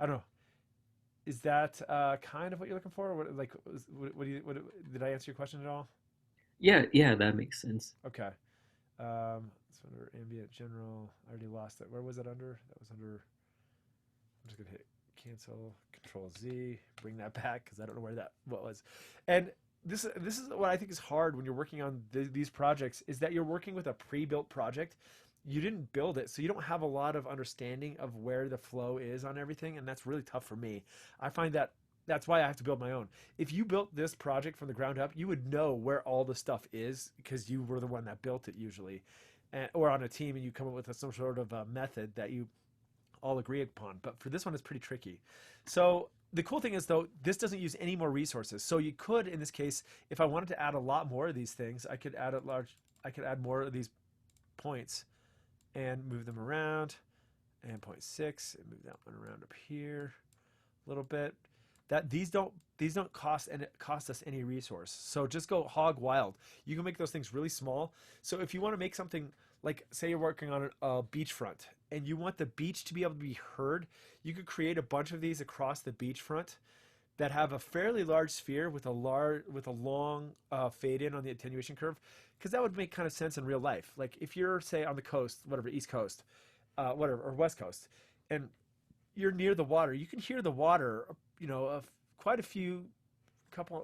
don't know. Is that kind of what you're looking for? Did I answer your question at all? Yeah, that makes sense. Okay. It's under ambient general. I already lost it. Where was it under? That was under. I'm just gonna hit cancel, Control Z, bring that back because I don't know what was. And this is what I think is hard when you're working on these projects, is that you're working with a pre-built project. You didn't build it, so you don't have a lot of understanding of where the flow is on everything, and that's really tough for me. I find that that's why I have to build my own. If you built this project from the ground up, you would know where all the stuff is because you were the one that built it usually, or on a team, and you come up with some sort of a method that you all agree upon. But for this one, it's pretty tricky. So the cool thing is, though, this doesn't use any more resources. So you could, in this case, if I wanted to add a lot more of these things, I could add more of these points and move them around, and 0.6, and move that one around up here a little bit. That these don't cost us any resource. So just go hog wild. You can make those things really small. So if you want to make something like, say you're working on a beachfront and you want the beach to be able to be heard, you could create a bunch of these across the beachfront that have a fairly large sphere with a long fade in on the attenuation curve, because that would make kind of sense in real life. Like if you're, say, on the coast, whatever, East Coast, whatever, or West Coast, and you're near the water, you can hear the water, of quite a few,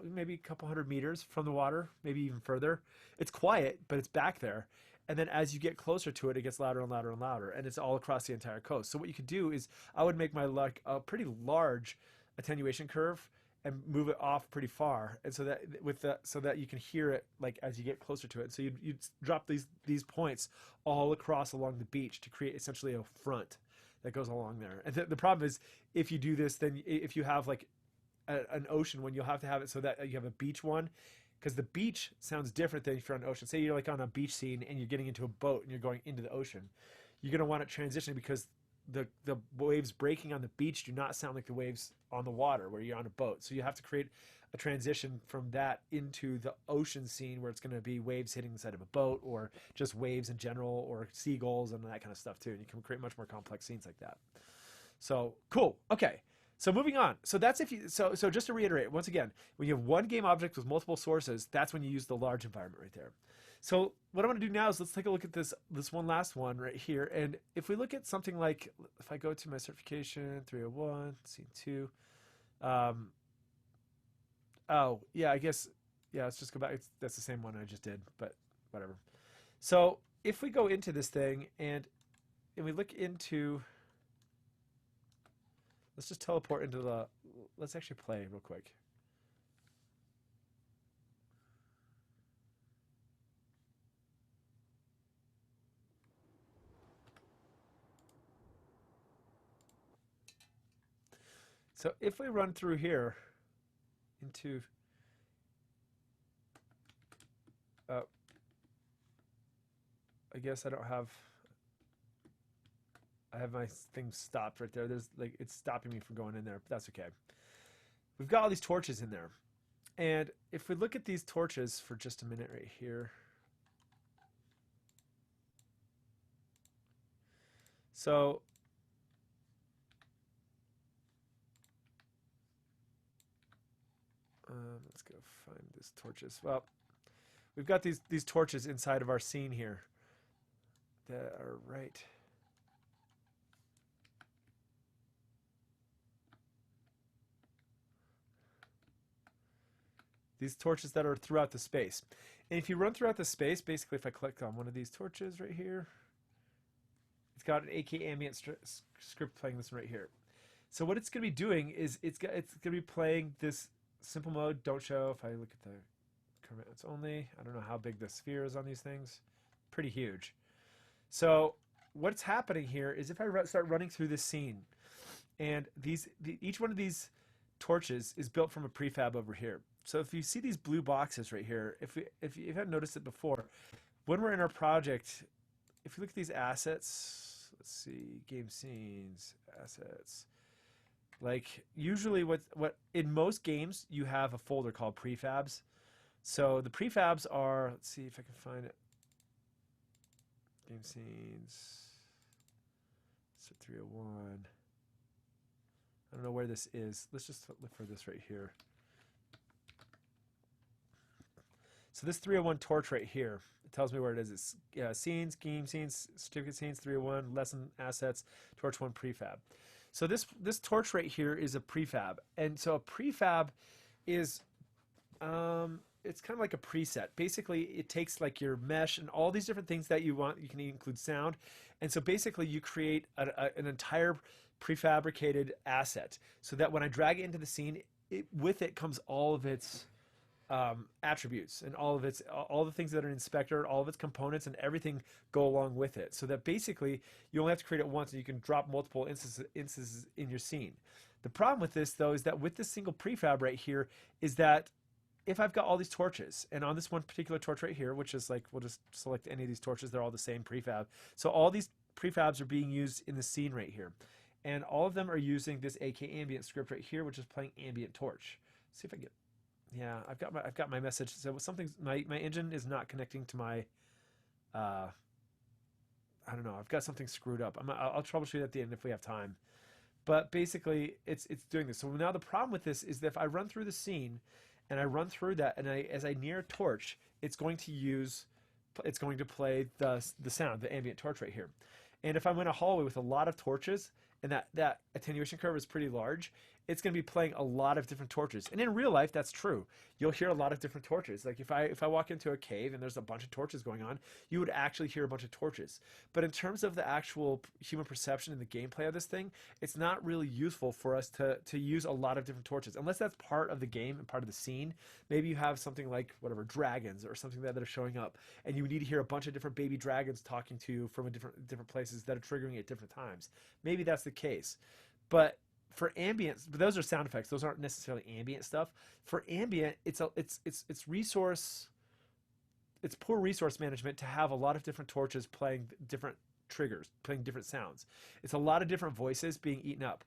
maybe a couple 100 meters from the water, maybe even further. It's quiet, but it's back there. And then as you get closer to it, it gets louder and louder and louder, and it's all across the entire coast. So what you could do is, I would make a pretty large attenuation curve and move it off pretty far, and so that you can hear it like as you get closer to it. So you'd drop these points all across along the beach to create essentially a front that goes along there. And the problem is, if you do this, then if you have like an ocean one, you'll have to have it so that you have a beach one, because the beach sounds different than if you're on an ocean. Say you're like on a beach scene and you're getting into a boat and you're going into the ocean. You're going to want it transitioning, because the waves breaking on the beach do not sound like the waves on the water where you're on a boat. So you have to create a transition from that into the ocean scene, where it's going to be waves hitting the side of a boat, or just waves in general, or seagulls and that kind of stuff too. And you can create much more complex scenes like that. So cool. Okay. So moving on. So that's so just to reiterate once again, when you have one game object with multiple sources, that's when you use the large environment right there. So what I'm going to do now is let's take a look at this one last one right here. And if we look at something like, if I go to my certification 301, scene 2, oh yeah, I guess, yeah, let's just go back. That's the same one I just did, but whatever. So if we go into this thing and we look into, let's just teleport into let's actually play real quick. So if we run through here into, I guess I have my thing stopped right there. There's like, it's stopping me from going in there, but that's okay. We've got all these torches in there. And if we look at these torches for just a minute right here. So let's go find these torches. Well, we've got these torches inside of our scene here that are right. These torches that are throughout the space. And if you run throughout the space, basically if I click on one of these torches right here, it's got an AK Ambience script playing this one right here. So what it's going to be doing is it's going to be playing this simple mode, don't show. If I look at the commands only, I don't know how big the sphere is on these things. Pretty huge. So what's happening here is if I start running through this scene, and each one of these torches is built from a prefab over here. So if you see these blue boxes right here, if you haven't noticed it before, when we're in our project, if you look at these assets, let's see, game scenes, assets. Like usually what in most games you have a folder called prefabs. So the prefabs are, let's see if I can find it. Game scenes. So 301. I don't know where this is. Let's just look for this right here. So this 301 torch right here, it tells me where it is. It's scenes, game scenes, certificate scenes, 301, lesson assets, torch 1 prefab. So this torch right here is a prefab. And so a prefab is It's kind of like a preset. Basically, it takes like your mesh and all these different things that you want. You can include sound, and so basically you create an entire prefabricated asset, so that when I drag it into the scene, with it comes all of its attributes and all the things that are in Inspector, all of its components and everything go along with it. So that basically you only have to create it once, and you can drop multiple instances in your scene. The problem with this though is that with this single prefab right here is that if I've got all these torches, and on this one particular torch right here, which is like, we'll just select any of these torches, they're all the same prefab. So all these prefabs are being used in the scene right here. And all of them are using this AK ambient script right here, which is playing ambient torch. Let's see if I get, yeah, I've got my message. So something's, my engine is not connecting to my, I don't know, I've got something screwed up. I'll troubleshoot at the end if we have time. But basically it's doing this. So now the problem with this is that if I run through the scene, and I run through that, and as I near a torch, it's going to play the sound, the ambient torch right here. And if I'm in a hallway with a lot of torches, and that attenuation curve is pretty large, it's going to be playing a lot of different torches. And in real life, that's true. You'll hear a lot of different torches. Like if I walk into a cave and there's a bunch of torches going on, you would actually hear a bunch of torches. But in terms of the actual human perception and the gameplay of this thing, it's not really useful for us to use a lot of different torches, unless that's part of the game and part of the scene. Maybe you have something like whatever, dragons or something that are showing up, and you need to hear a bunch of different baby dragons talking to you from different places that are triggering at different times. Maybe that's the case. But for ambient, but those are sound effects. Those aren't necessarily ambient stuff. For ambient, it's poor resource management to have a lot of different torches playing different triggers, playing different sounds. It's a lot of different voices being eaten up.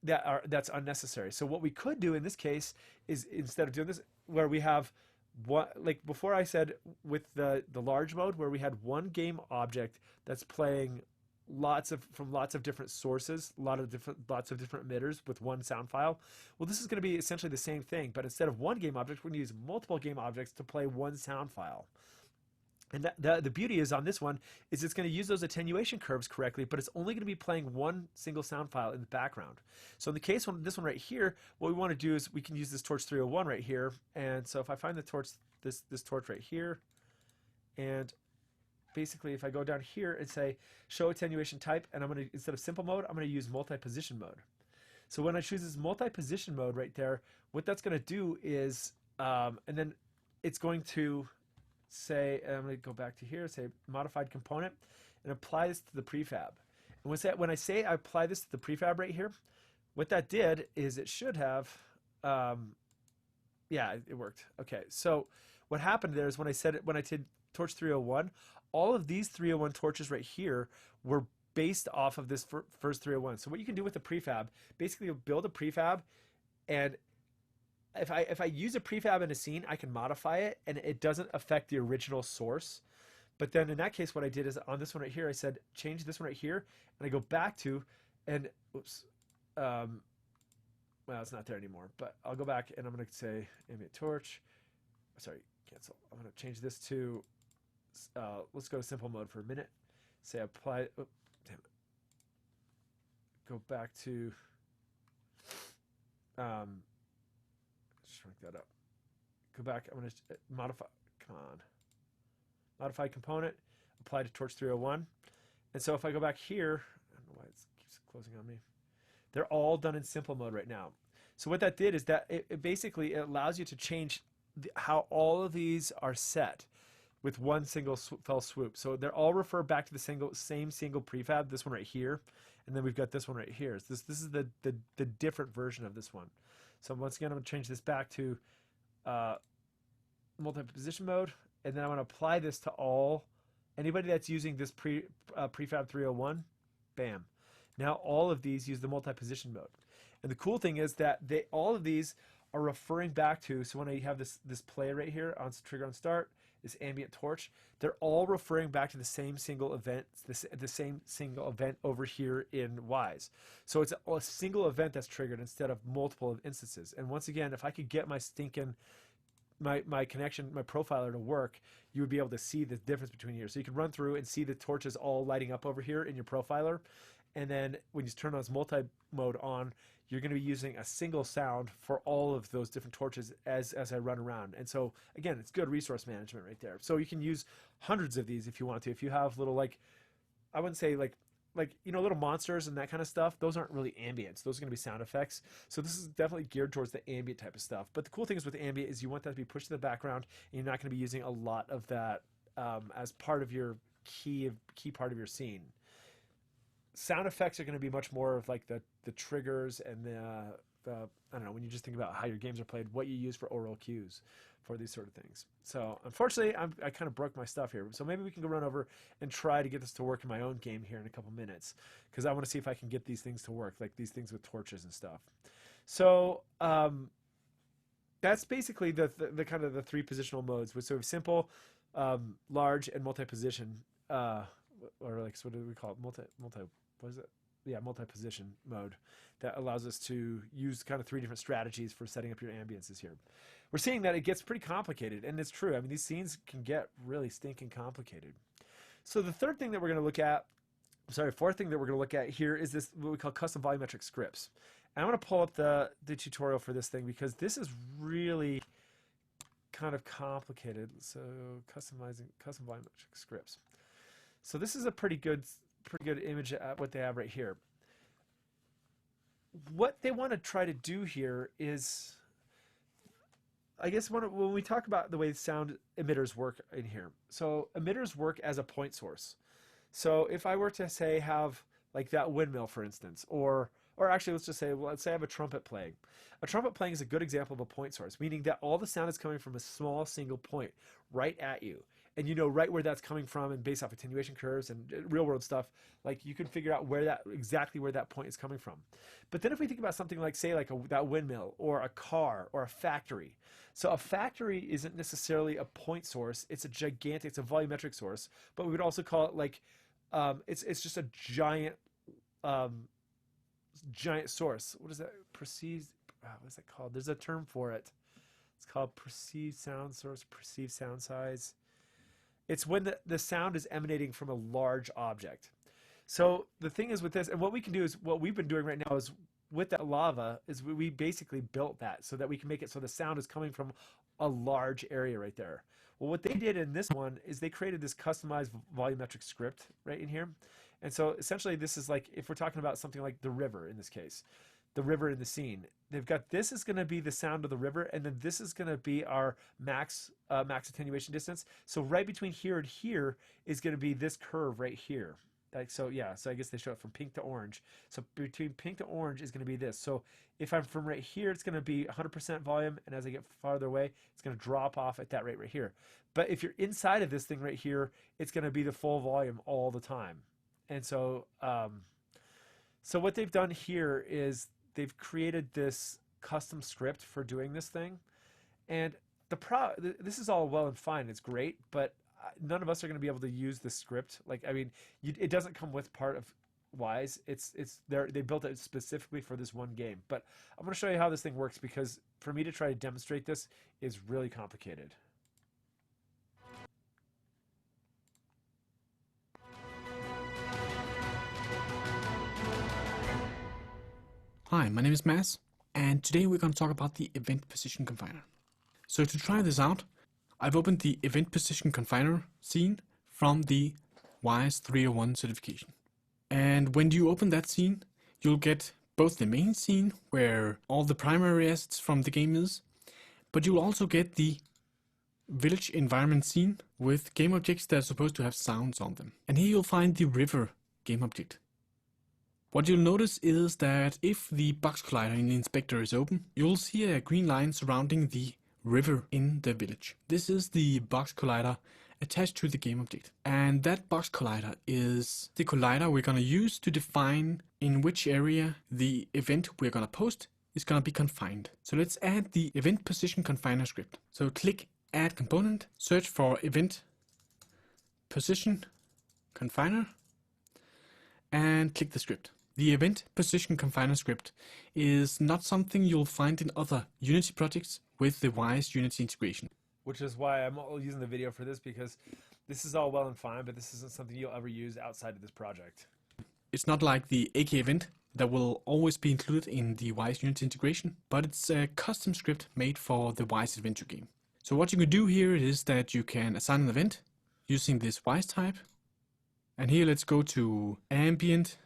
That's unnecessary. So what we could do in this case is, instead of doing this, where we have one, like before I said with the large mode, where we had one game object that's playing from lots of different sources, lots of different emitters with one sound file. Well, this is going to be essentially the same thing, but instead of one game object, we're going to use multiple game objects to play one sound file. And the beauty is on this one is it's going to use those attenuation curves correctly, but it's only going to be playing one single sound file in the background. So in the case this one right here, what we want to do is we can use this torch 301 right here. And so if I find the torch, this torch right here, and basically if I go down here and say show attenuation type, and I'm going to, instead of simple mode, I'm going to use multi-position mode. So when I choose this multi-position mode right there, what that's going to do is, and then it's going to say, I'm going to go back to here, say modified component, and apply this to the prefab. And when I say I apply this to the prefab right here, what that did is it should have, yeah, it worked. Okay, so what happened there is when I did torch 301, all of these 301 torches right here were based off of this first 301. So what you can do with the prefab, basically you'll build a prefab, and if I use a prefab in a scene, I can modify it and it doesn't affect the original source. But then in that case, what I did is on this one right here, I said change this one right here, and I go back to, and oops, well, it's not there anymore, but I'll go back and I'm going to say ambient torch, sorry, cancel. I'm going to change this to, let's go to simple mode for a minute. Say apply, oh, damn it. Go back to, shrink that up. Go back, I'm going to modify, come on. Modify component, apply to torch 301. And so if I go back here, I don't know why it keeps closing on me. They're all done in simple mode right now. So what that did is that it basically allows you to change how all of these are set with one single fell swoop. So they're all refer back to the same single prefab, this one right here, and then we've got this one right here. So this is the different version of this one. So once again, I'm going to change this back to multi-position mode, and then I want to apply this to anybody that's using this prefab 301. Bam. Now all of these use the multi-position mode. And the cool thing is that all of these are referring back to, so when I have this play right here on trigger on start, this ambient torch, they're all referring back to the same single event, the same single event over here in WWISE. So it's a single event that's triggered instead of multiple instances. And once again, if I could get my connection, my profiler to work, you would be able to see the difference between here. So you can run through and see the torches all lighting up over here in your profiler. And then when you turn on this multi-mode on, you're going to be using a single sound for all of those different torches as I run around. And so again, it's good resource management right there. So you can use hundreds of these if you want to. If you have little, like, I wouldn't say like little monsters and that kind of stuff, those aren't really ambience. Those are going to be sound effects. So this is definitely geared towards the ambient type of stuff. But the cool thing is with ambient is you want that to be pushed to the background, and you're not going to be using a lot of that as part of your key part of your scene. Sound effects are going to be much more of like the triggers and the I don't know, when you just think about how your games are played, what you use for oral cues for these sort of things. So unfortunately, I kind of broke my stuff here. So maybe we can go run over and try to get this to work in my own game here in a couple minutes, because I want to see if I can get these things to work, like these things with torches and stuff. So that's basically the kind of the three positional modes, with sort of simple, large, and multi-position, or like, so what do we call it? Multi, what is it? Yeah, multi-position mode that allows us to use kind of three different strategies for setting up your ambiences here. We're seeing that it gets pretty complicated, and it's true. I mean, these scenes can get really stinking complicated. So the fourth thing that we're going to look at here is this, what we call custom volumetric scripts. And I'm going to pull up the tutorial for this thing, because this is really kind of complicated. So custom volumetric scripts. So this is a pretty good image at what they have right here. What they want to try to do here is, I guess when we talk about the way sound emitters work in here, so emitters work as a point source. So if I were to say have like that windmill, for instance, or actually let's just say, well, let's say I have a trumpet playing. A trumpet playing is a good example of a point source, meaning that all the sound is coming from a small single point right at you. And you know right where that's coming from, and based off attenuation curves and real world stuff, like you can figure out exactly where that point is coming from. But then if we think about something like, say, like that windmill or a car or a factory. So a factory isn't necessarily a point source. It's a volumetric source, but we would also call it like, it's just a giant source. What is that? What is that called? There's a term for it. It's called perceived sound source, perceived sound size. It's when the sound is emanating from a large object. So the thing is with this, and what we can do is, what we've been doing right now is with that lava, is we basically built that so that we can make it so the sound is coming from a large area right there. Well, what they did in this one is they created this customized volumetric script right in here. And so essentially this is like, if we're talking about something like the river in this case, the river in the scene, they've got, this is going to be the sound of the river, and then this is going to be our max attenuation distance. So right between here and here is going to be this curve right here. Like, so yeah, so I guess they show it from pink to orange. So between pink to orange is going to be this. So if I'm from right here, it's going to be 100% volume, and as I get farther away, it's going to drop off at that rate right here. But if you're inside of this thing right here, it's going to be the full volume all the time. And so so what they've done here is they've created this custom script for doing this thing. And this is all well and fine, it's great, but none of us are going to be able to use this script. Like, I mean, it doesn't come with part of WWISE. They built it specifically for this one game. But I'm going to show you how this thing works, because for me to try to demonstrate this is really complicated. Hi, my name is Mads, and today we're going to talk about the Event Position Confiner. So to try this out, I've opened the Event Position Confiner scene from the WWISE 301 certification. And when you open that scene, you'll get both the main scene, where all the primary assets from the game is, but you'll also get the village environment scene with game objects that are supposed to have sounds on them. And here you'll find the river game object. What you'll notice is that if the box collider in the inspector is open, you'll see a green line surrounding the river in the village. This is the box collider attached to the game object. And that box collider is the collider we're going to use to define in which area the event we're going to post is going to be confined. So let's add the Event Position Confiner script. So click Add Component, search for Event Position Confiner, and click the script. The Event Position Confiner script is not something you'll find in other Unity projects with the WWISE Unity integration. Which is why I'm using the video for this, because this is all well and fine, but this isn't something you'll ever use outside of this project. It's not like the AK event that will always be included in the WWISE Unity integration, but it's a custom script made for the WWISE adventure game. So what you can do here is that you can assign an event using this WWISE type. And here let's go to Ambient,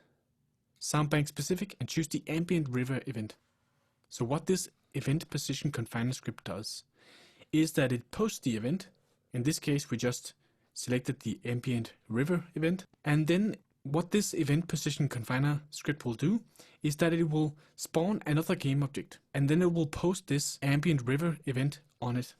Soundbank specific, and choose the Ambient River event. So what this event position confiner script does is that it posts the event. In this case, we just selected the Ambient River event. And then what this event position confiner script will do is that it will spawn another game object. And then it will post this Ambient River event on it.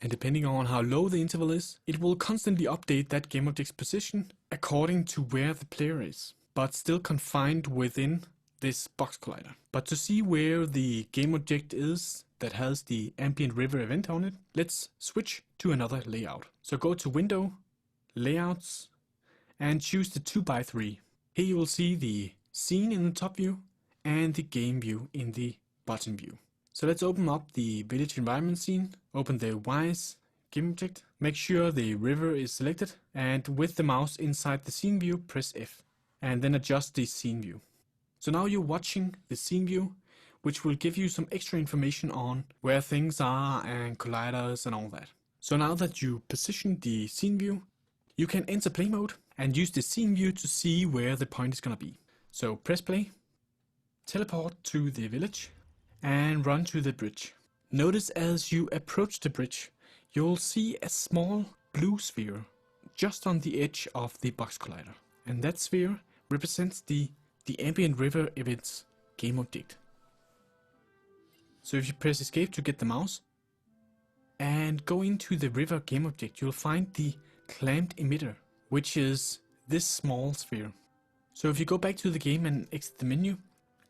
And depending on how low the interval is, it will constantly update that game object's position according to where the player is, but still confined within this box collider. But to see where the game object is that has the Ambient River event on it, let's switch to another layout. So go to Window, Layouts, and choose the 2x3. Here you will see the scene in the top view and the game view in the bottom view. So let's open up the village environment scene, open the WWISE game object, make sure the river is selected, and with the mouse inside the scene view, press F, and then adjust the scene view. So now you're watching the scene view, which will give you some extra information on where things are and colliders and all that. So now that you position the scene view, you can enter play mode and use the scene view to see where the point is gonna be. So press play, teleport to the village, and run to the bridge. Notice as you approach the bridge, you'll see a small blue sphere just on the edge of the box collider. And that sphere represents the Ambient River event's game object. So if you press escape to get the mouse and go into the river game object, you'll find the clamped emitter, which is this small sphere. So if you go back to the game and exit the menu,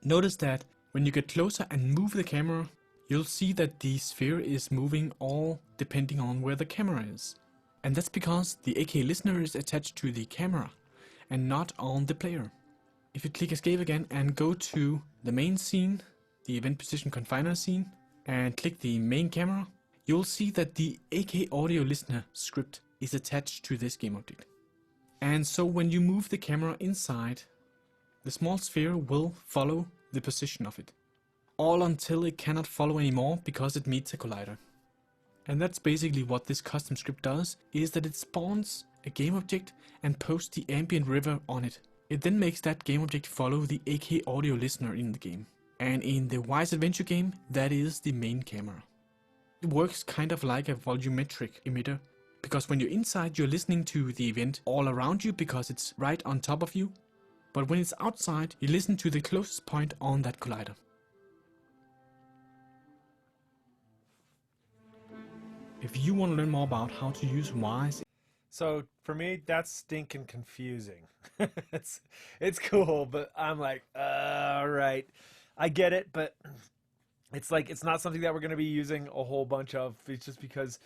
notice that when you get closer and move the camera, you'll see that the sphere is moving all depending on where the camera is. And that's because the AK listener is attached to the camera and not on the player. If you click escape again and go to the main scene, the event position confiner scene, and click the main camera, you'll see that the AK audio listener script is attached to this game object. And so when you move the camera inside, the small sphere will follow the position of it, all until it cannot follow anymore because it meets a collider. And that's basically what this custom script does, is that it spawns a game object and posts the Ambient River on it. It then makes that game object follow the AK audio listener in the game. And in the WWISE adventure game, that is the main camera. It works kind of like a volumetric emitter, because when you're inside, you're listening to the event all around you because it's right on top of you. But when it's outside, you listen to the closest point on that collider. If you want to learn more about how to use WWISE, So for me, that's stinking confusing. it's cool, but I'm like, all right, I get it, but it's like it's not something that we're going to be using a whole bunch of. It's just because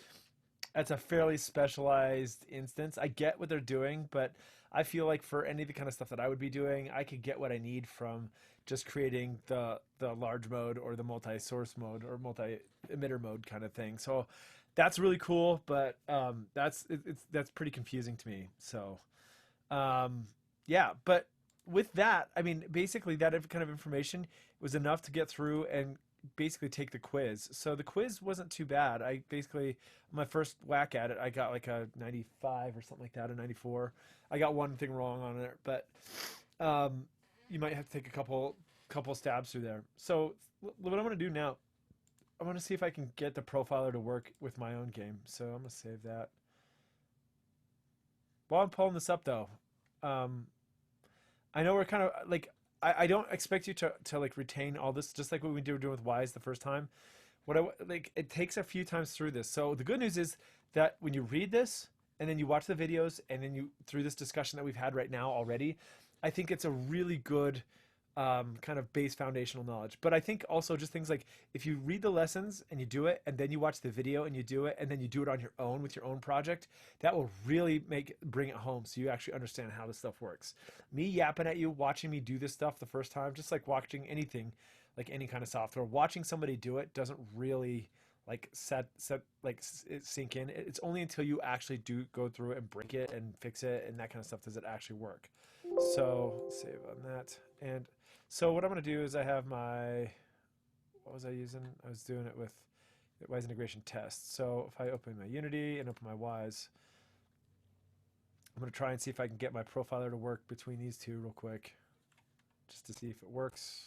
it's a fairly specialized instance. I get what they're doing, but I feel like for any of the kind of stuff that I would be doing, I could get what I need from just creating the large mode or the multi-source mode or multi-emitter mode kind of thing. So that's really cool, but that's pretty confusing to me. So yeah, but with that, I mean, basically that kind of information was enough to get through and basically take the quiz. So the quiz wasn't too bad. I basically, my first whack at it, I got like a 95 or something like that, a 94. I got one thing wrong on it, but you might have to take a couple stabs through there. So what I'm going to do now, I want to see if I can get the profiler to work with my own game. So I'm going to save that. While I'm pulling this up though, I know we're kind of like, I don't expect you to like retain all this, just like what we were doing with WWISE the first time. It takes a few times through this. So the good news is that when you read this and then you watch the videos and then you through this discussion that we've had right now already, I think it's a really good kind of base foundational knowledge. But I think also just things like if you read the lessons and you do it, and then you watch the video and you do it, and then you do it on your own with your own project, that will really bring it home so you actually understand how this stuff works. Me yapping at you, watching me do this stuff the first time, just like watching anything, like any kind of software, watching somebody do it doesn't really like sink in. It's only until you actually do go through it and break it and fix it and that kind of stuff does it actually work. So save on that. And So what I'm going to do is I have my, what was I using? I was doing it with WISE integration test. So if I open my Unity and open my WISE, I'm going to try and see if I can get my profiler to work between these two real quick, just to see if it works.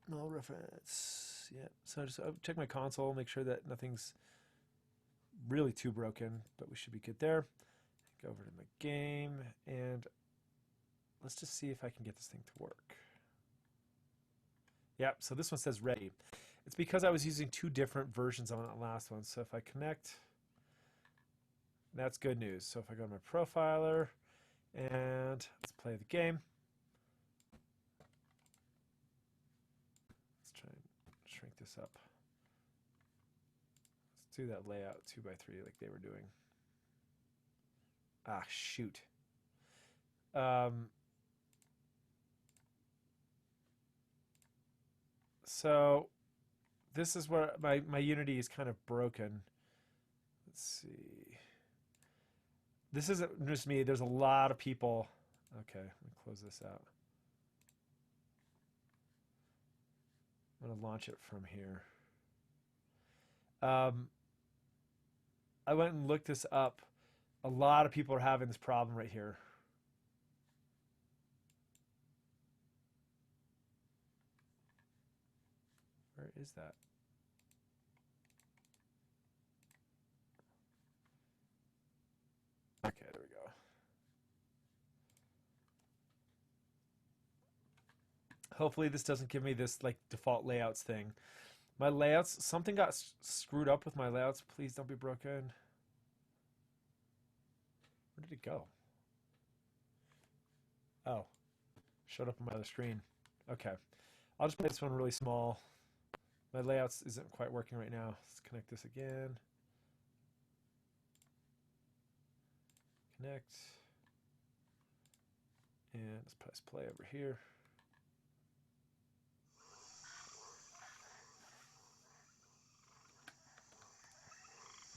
Null reference. Yeah. So just check my console, make sure that nothing's really too broken, but we should be good there. Go over to my game and let's just see if I can get this thing to work. Yep, so this one says ready. It's because I was using two different versions on that last one. So if I connect, that's good news. So if I go to my profiler and let's play the game. Let's try and shrink this up. Let's do that layout 2x3 like they were doing. Ah, shoot. So this is where my Unity is kind of broken. Let's see. This isn't just me. There's a lot of people. Okay, let me close this out. I'm going to launch it from here. I went and looked this up. A lot of people are having this problem right here. Where is that? Okay, there we go. Hopefully this doesn't give me this like default layouts thing. My layouts, something got screwed up with my layouts. Please don't be broken. Where did it go? Oh, showed up on my other screen. Okay, I'll just make this one really small. My layouts isn't quite working right now. Let's connect this again. Connect. And let's press play over here.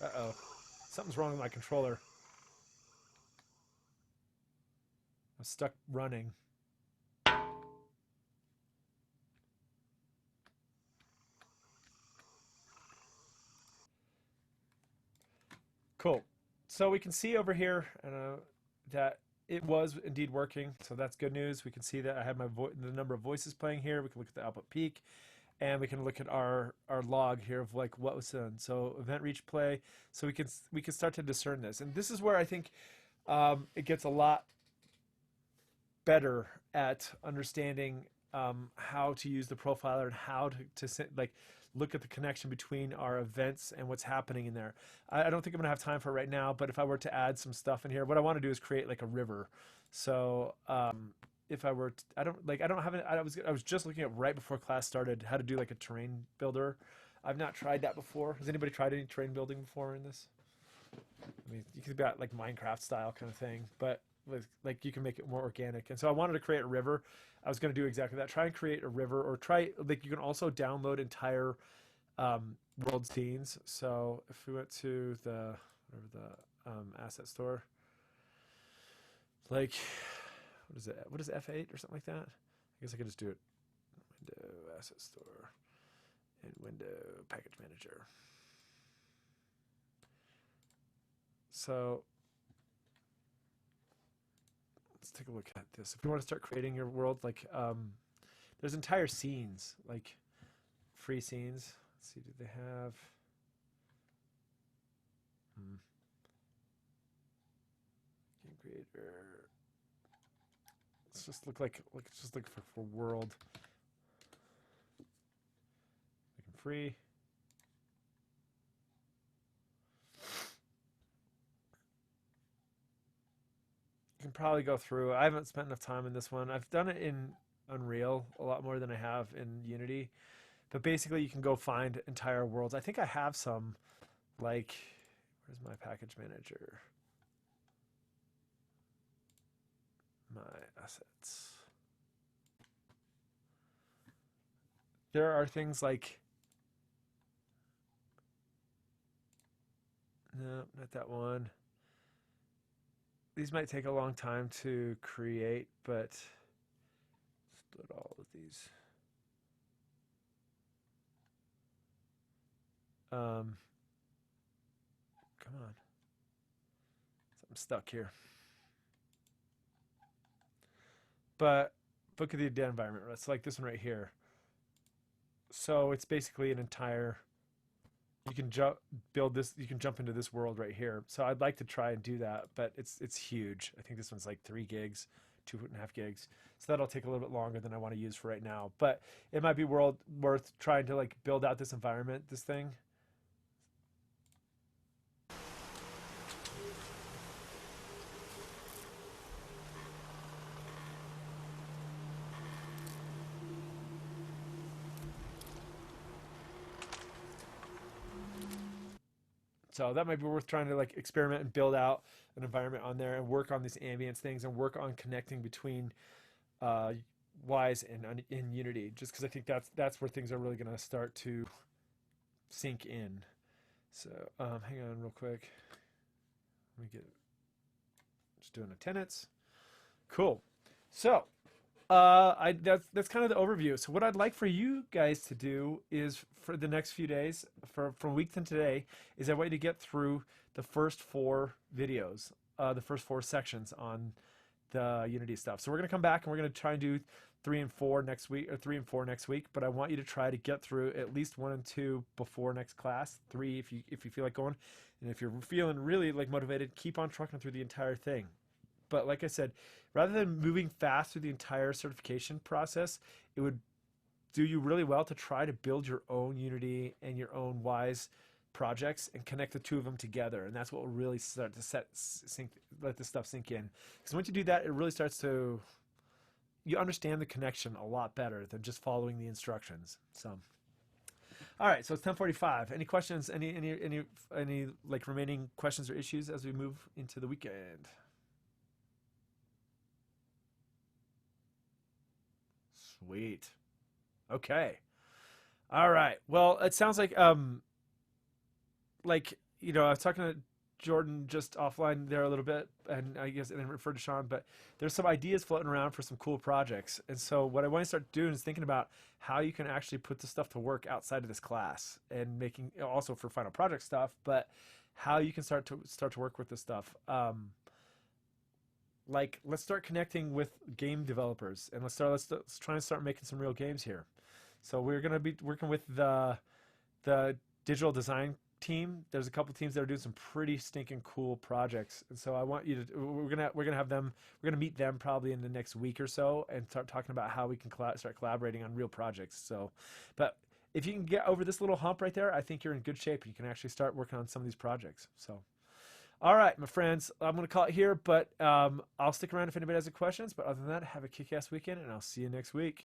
Uh-oh. Something's wrong with my controller. I'm stuck running. Cool. So we can see over here that it was indeed working. So that's good news. We can see that I have the number of voices playing here. We can look at the output peak. And we can look at our log here of like what was done. So event reach play. So we can start to discern this. And this is where I think it gets a lot better at understanding how to use the profiler and how to like look at the connection between our events and what's happening in there. I don't think I'm gonna have time for it right now, but if I were to add some stuff in here, what I want to do is create like a river. So if I were to, I don't have it. I was just looking at right before class started how to do like a terrain builder. I've not tried that before. Has anybody tried any terrain building before in this? I mean, you could got like Minecraft style kind of thing, but with like you can make it more organic. And so I wanted to create a river. I was going to do exactly that. Try and create a river, or try like you can also download entire world scenes. So if we went to the asset store, like what is it? What is F8 or something like that? I guess I could just do it. Window asset store and window package manager. So let's take a look at this. If you want to start creating your world, like there's entire scenes, like free scenes. Let's see, do they have? Game creator. Let's just let's just look for world. Make them free. You can probably go through. I haven't spent enough time in this one. I've done it in Unreal a lot more than I have in Unity. But basically, you can go find entire worlds. I think I have some, like, where's my package manager? My assets. There are things like, no, not that one. these might take a long time to create, but split all of these. Come on. I'm stuck here. But look at the data environment. It's like this one right here. So it's basically an entire. You can build this. You can jump into this world right here. So I'd like to try and do that, but it's huge. I think this one's like 3 gigs, 2.5 gigs. So that'll take a little bit longer than I want to use for right now. But it might be worth trying to like build out this environment, this thing. So that might be worth trying to like experiment and build out an environment on there and work on these ambience things and work on connecting between WWISE and Unity, just because I think that's where things are really going to start to sink in. So hang on real quick. Let me get just doing attendance. Cool. So that's kind of the overview. So what I'd like for you guys to do is for the next few days, from week to today, is I want you to get through the first 4 videos, the first 4 sections on the Unity stuff. So we're going to come back and we're going to try and do 3 and 4 next week, or 3 and 4 next week. But I want you to try to get through at least 1 and 2 before next class. 3 if you feel like going, and if you're feeling really like motivated, keep on trucking through the entire thing. But like I said, rather than moving fast through the entire certification process, it would do you really well to try to build your own Unity and your own WWISE projects and connect the 2 of them together. And that's what will really start to let this stuff sink in. Because once you do that, it really starts to, you understand the connection a lot better than just following the instructions. So, all right, so it's 10:45. Any questions? Any like remaining questions or issues as we move into the weekend? Sweet. Okay. All right. Well, it sounds like I was talking to Jordan just offline there a little bit, and I guess I didn't refer to Sean, but there's some ideas floating around for some cool projects. And so what I want to start doing is thinking about how you can actually put this stuff to work outside of this class, and making also for final project stuff, but how you can start to work with this stuff. Like, let's start connecting with game developers, and let's try and start making some real games here. So we're going to be working with the digital design team. There's a couple teams that are doing some pretty stinking cool projects, and so I want you to. We're gonna meet them probably in the next week or so, and start talking about how we can start collaborating on real projects. So, but if you can get over this little hump right there, I think you're in good shape. You can actually start working on some of these projects. So. All right, my friends, I'm going to call it here, but I'll stick around if anybody has any questions. But other than that, have a kick-ass weekend, and I'll see you next week.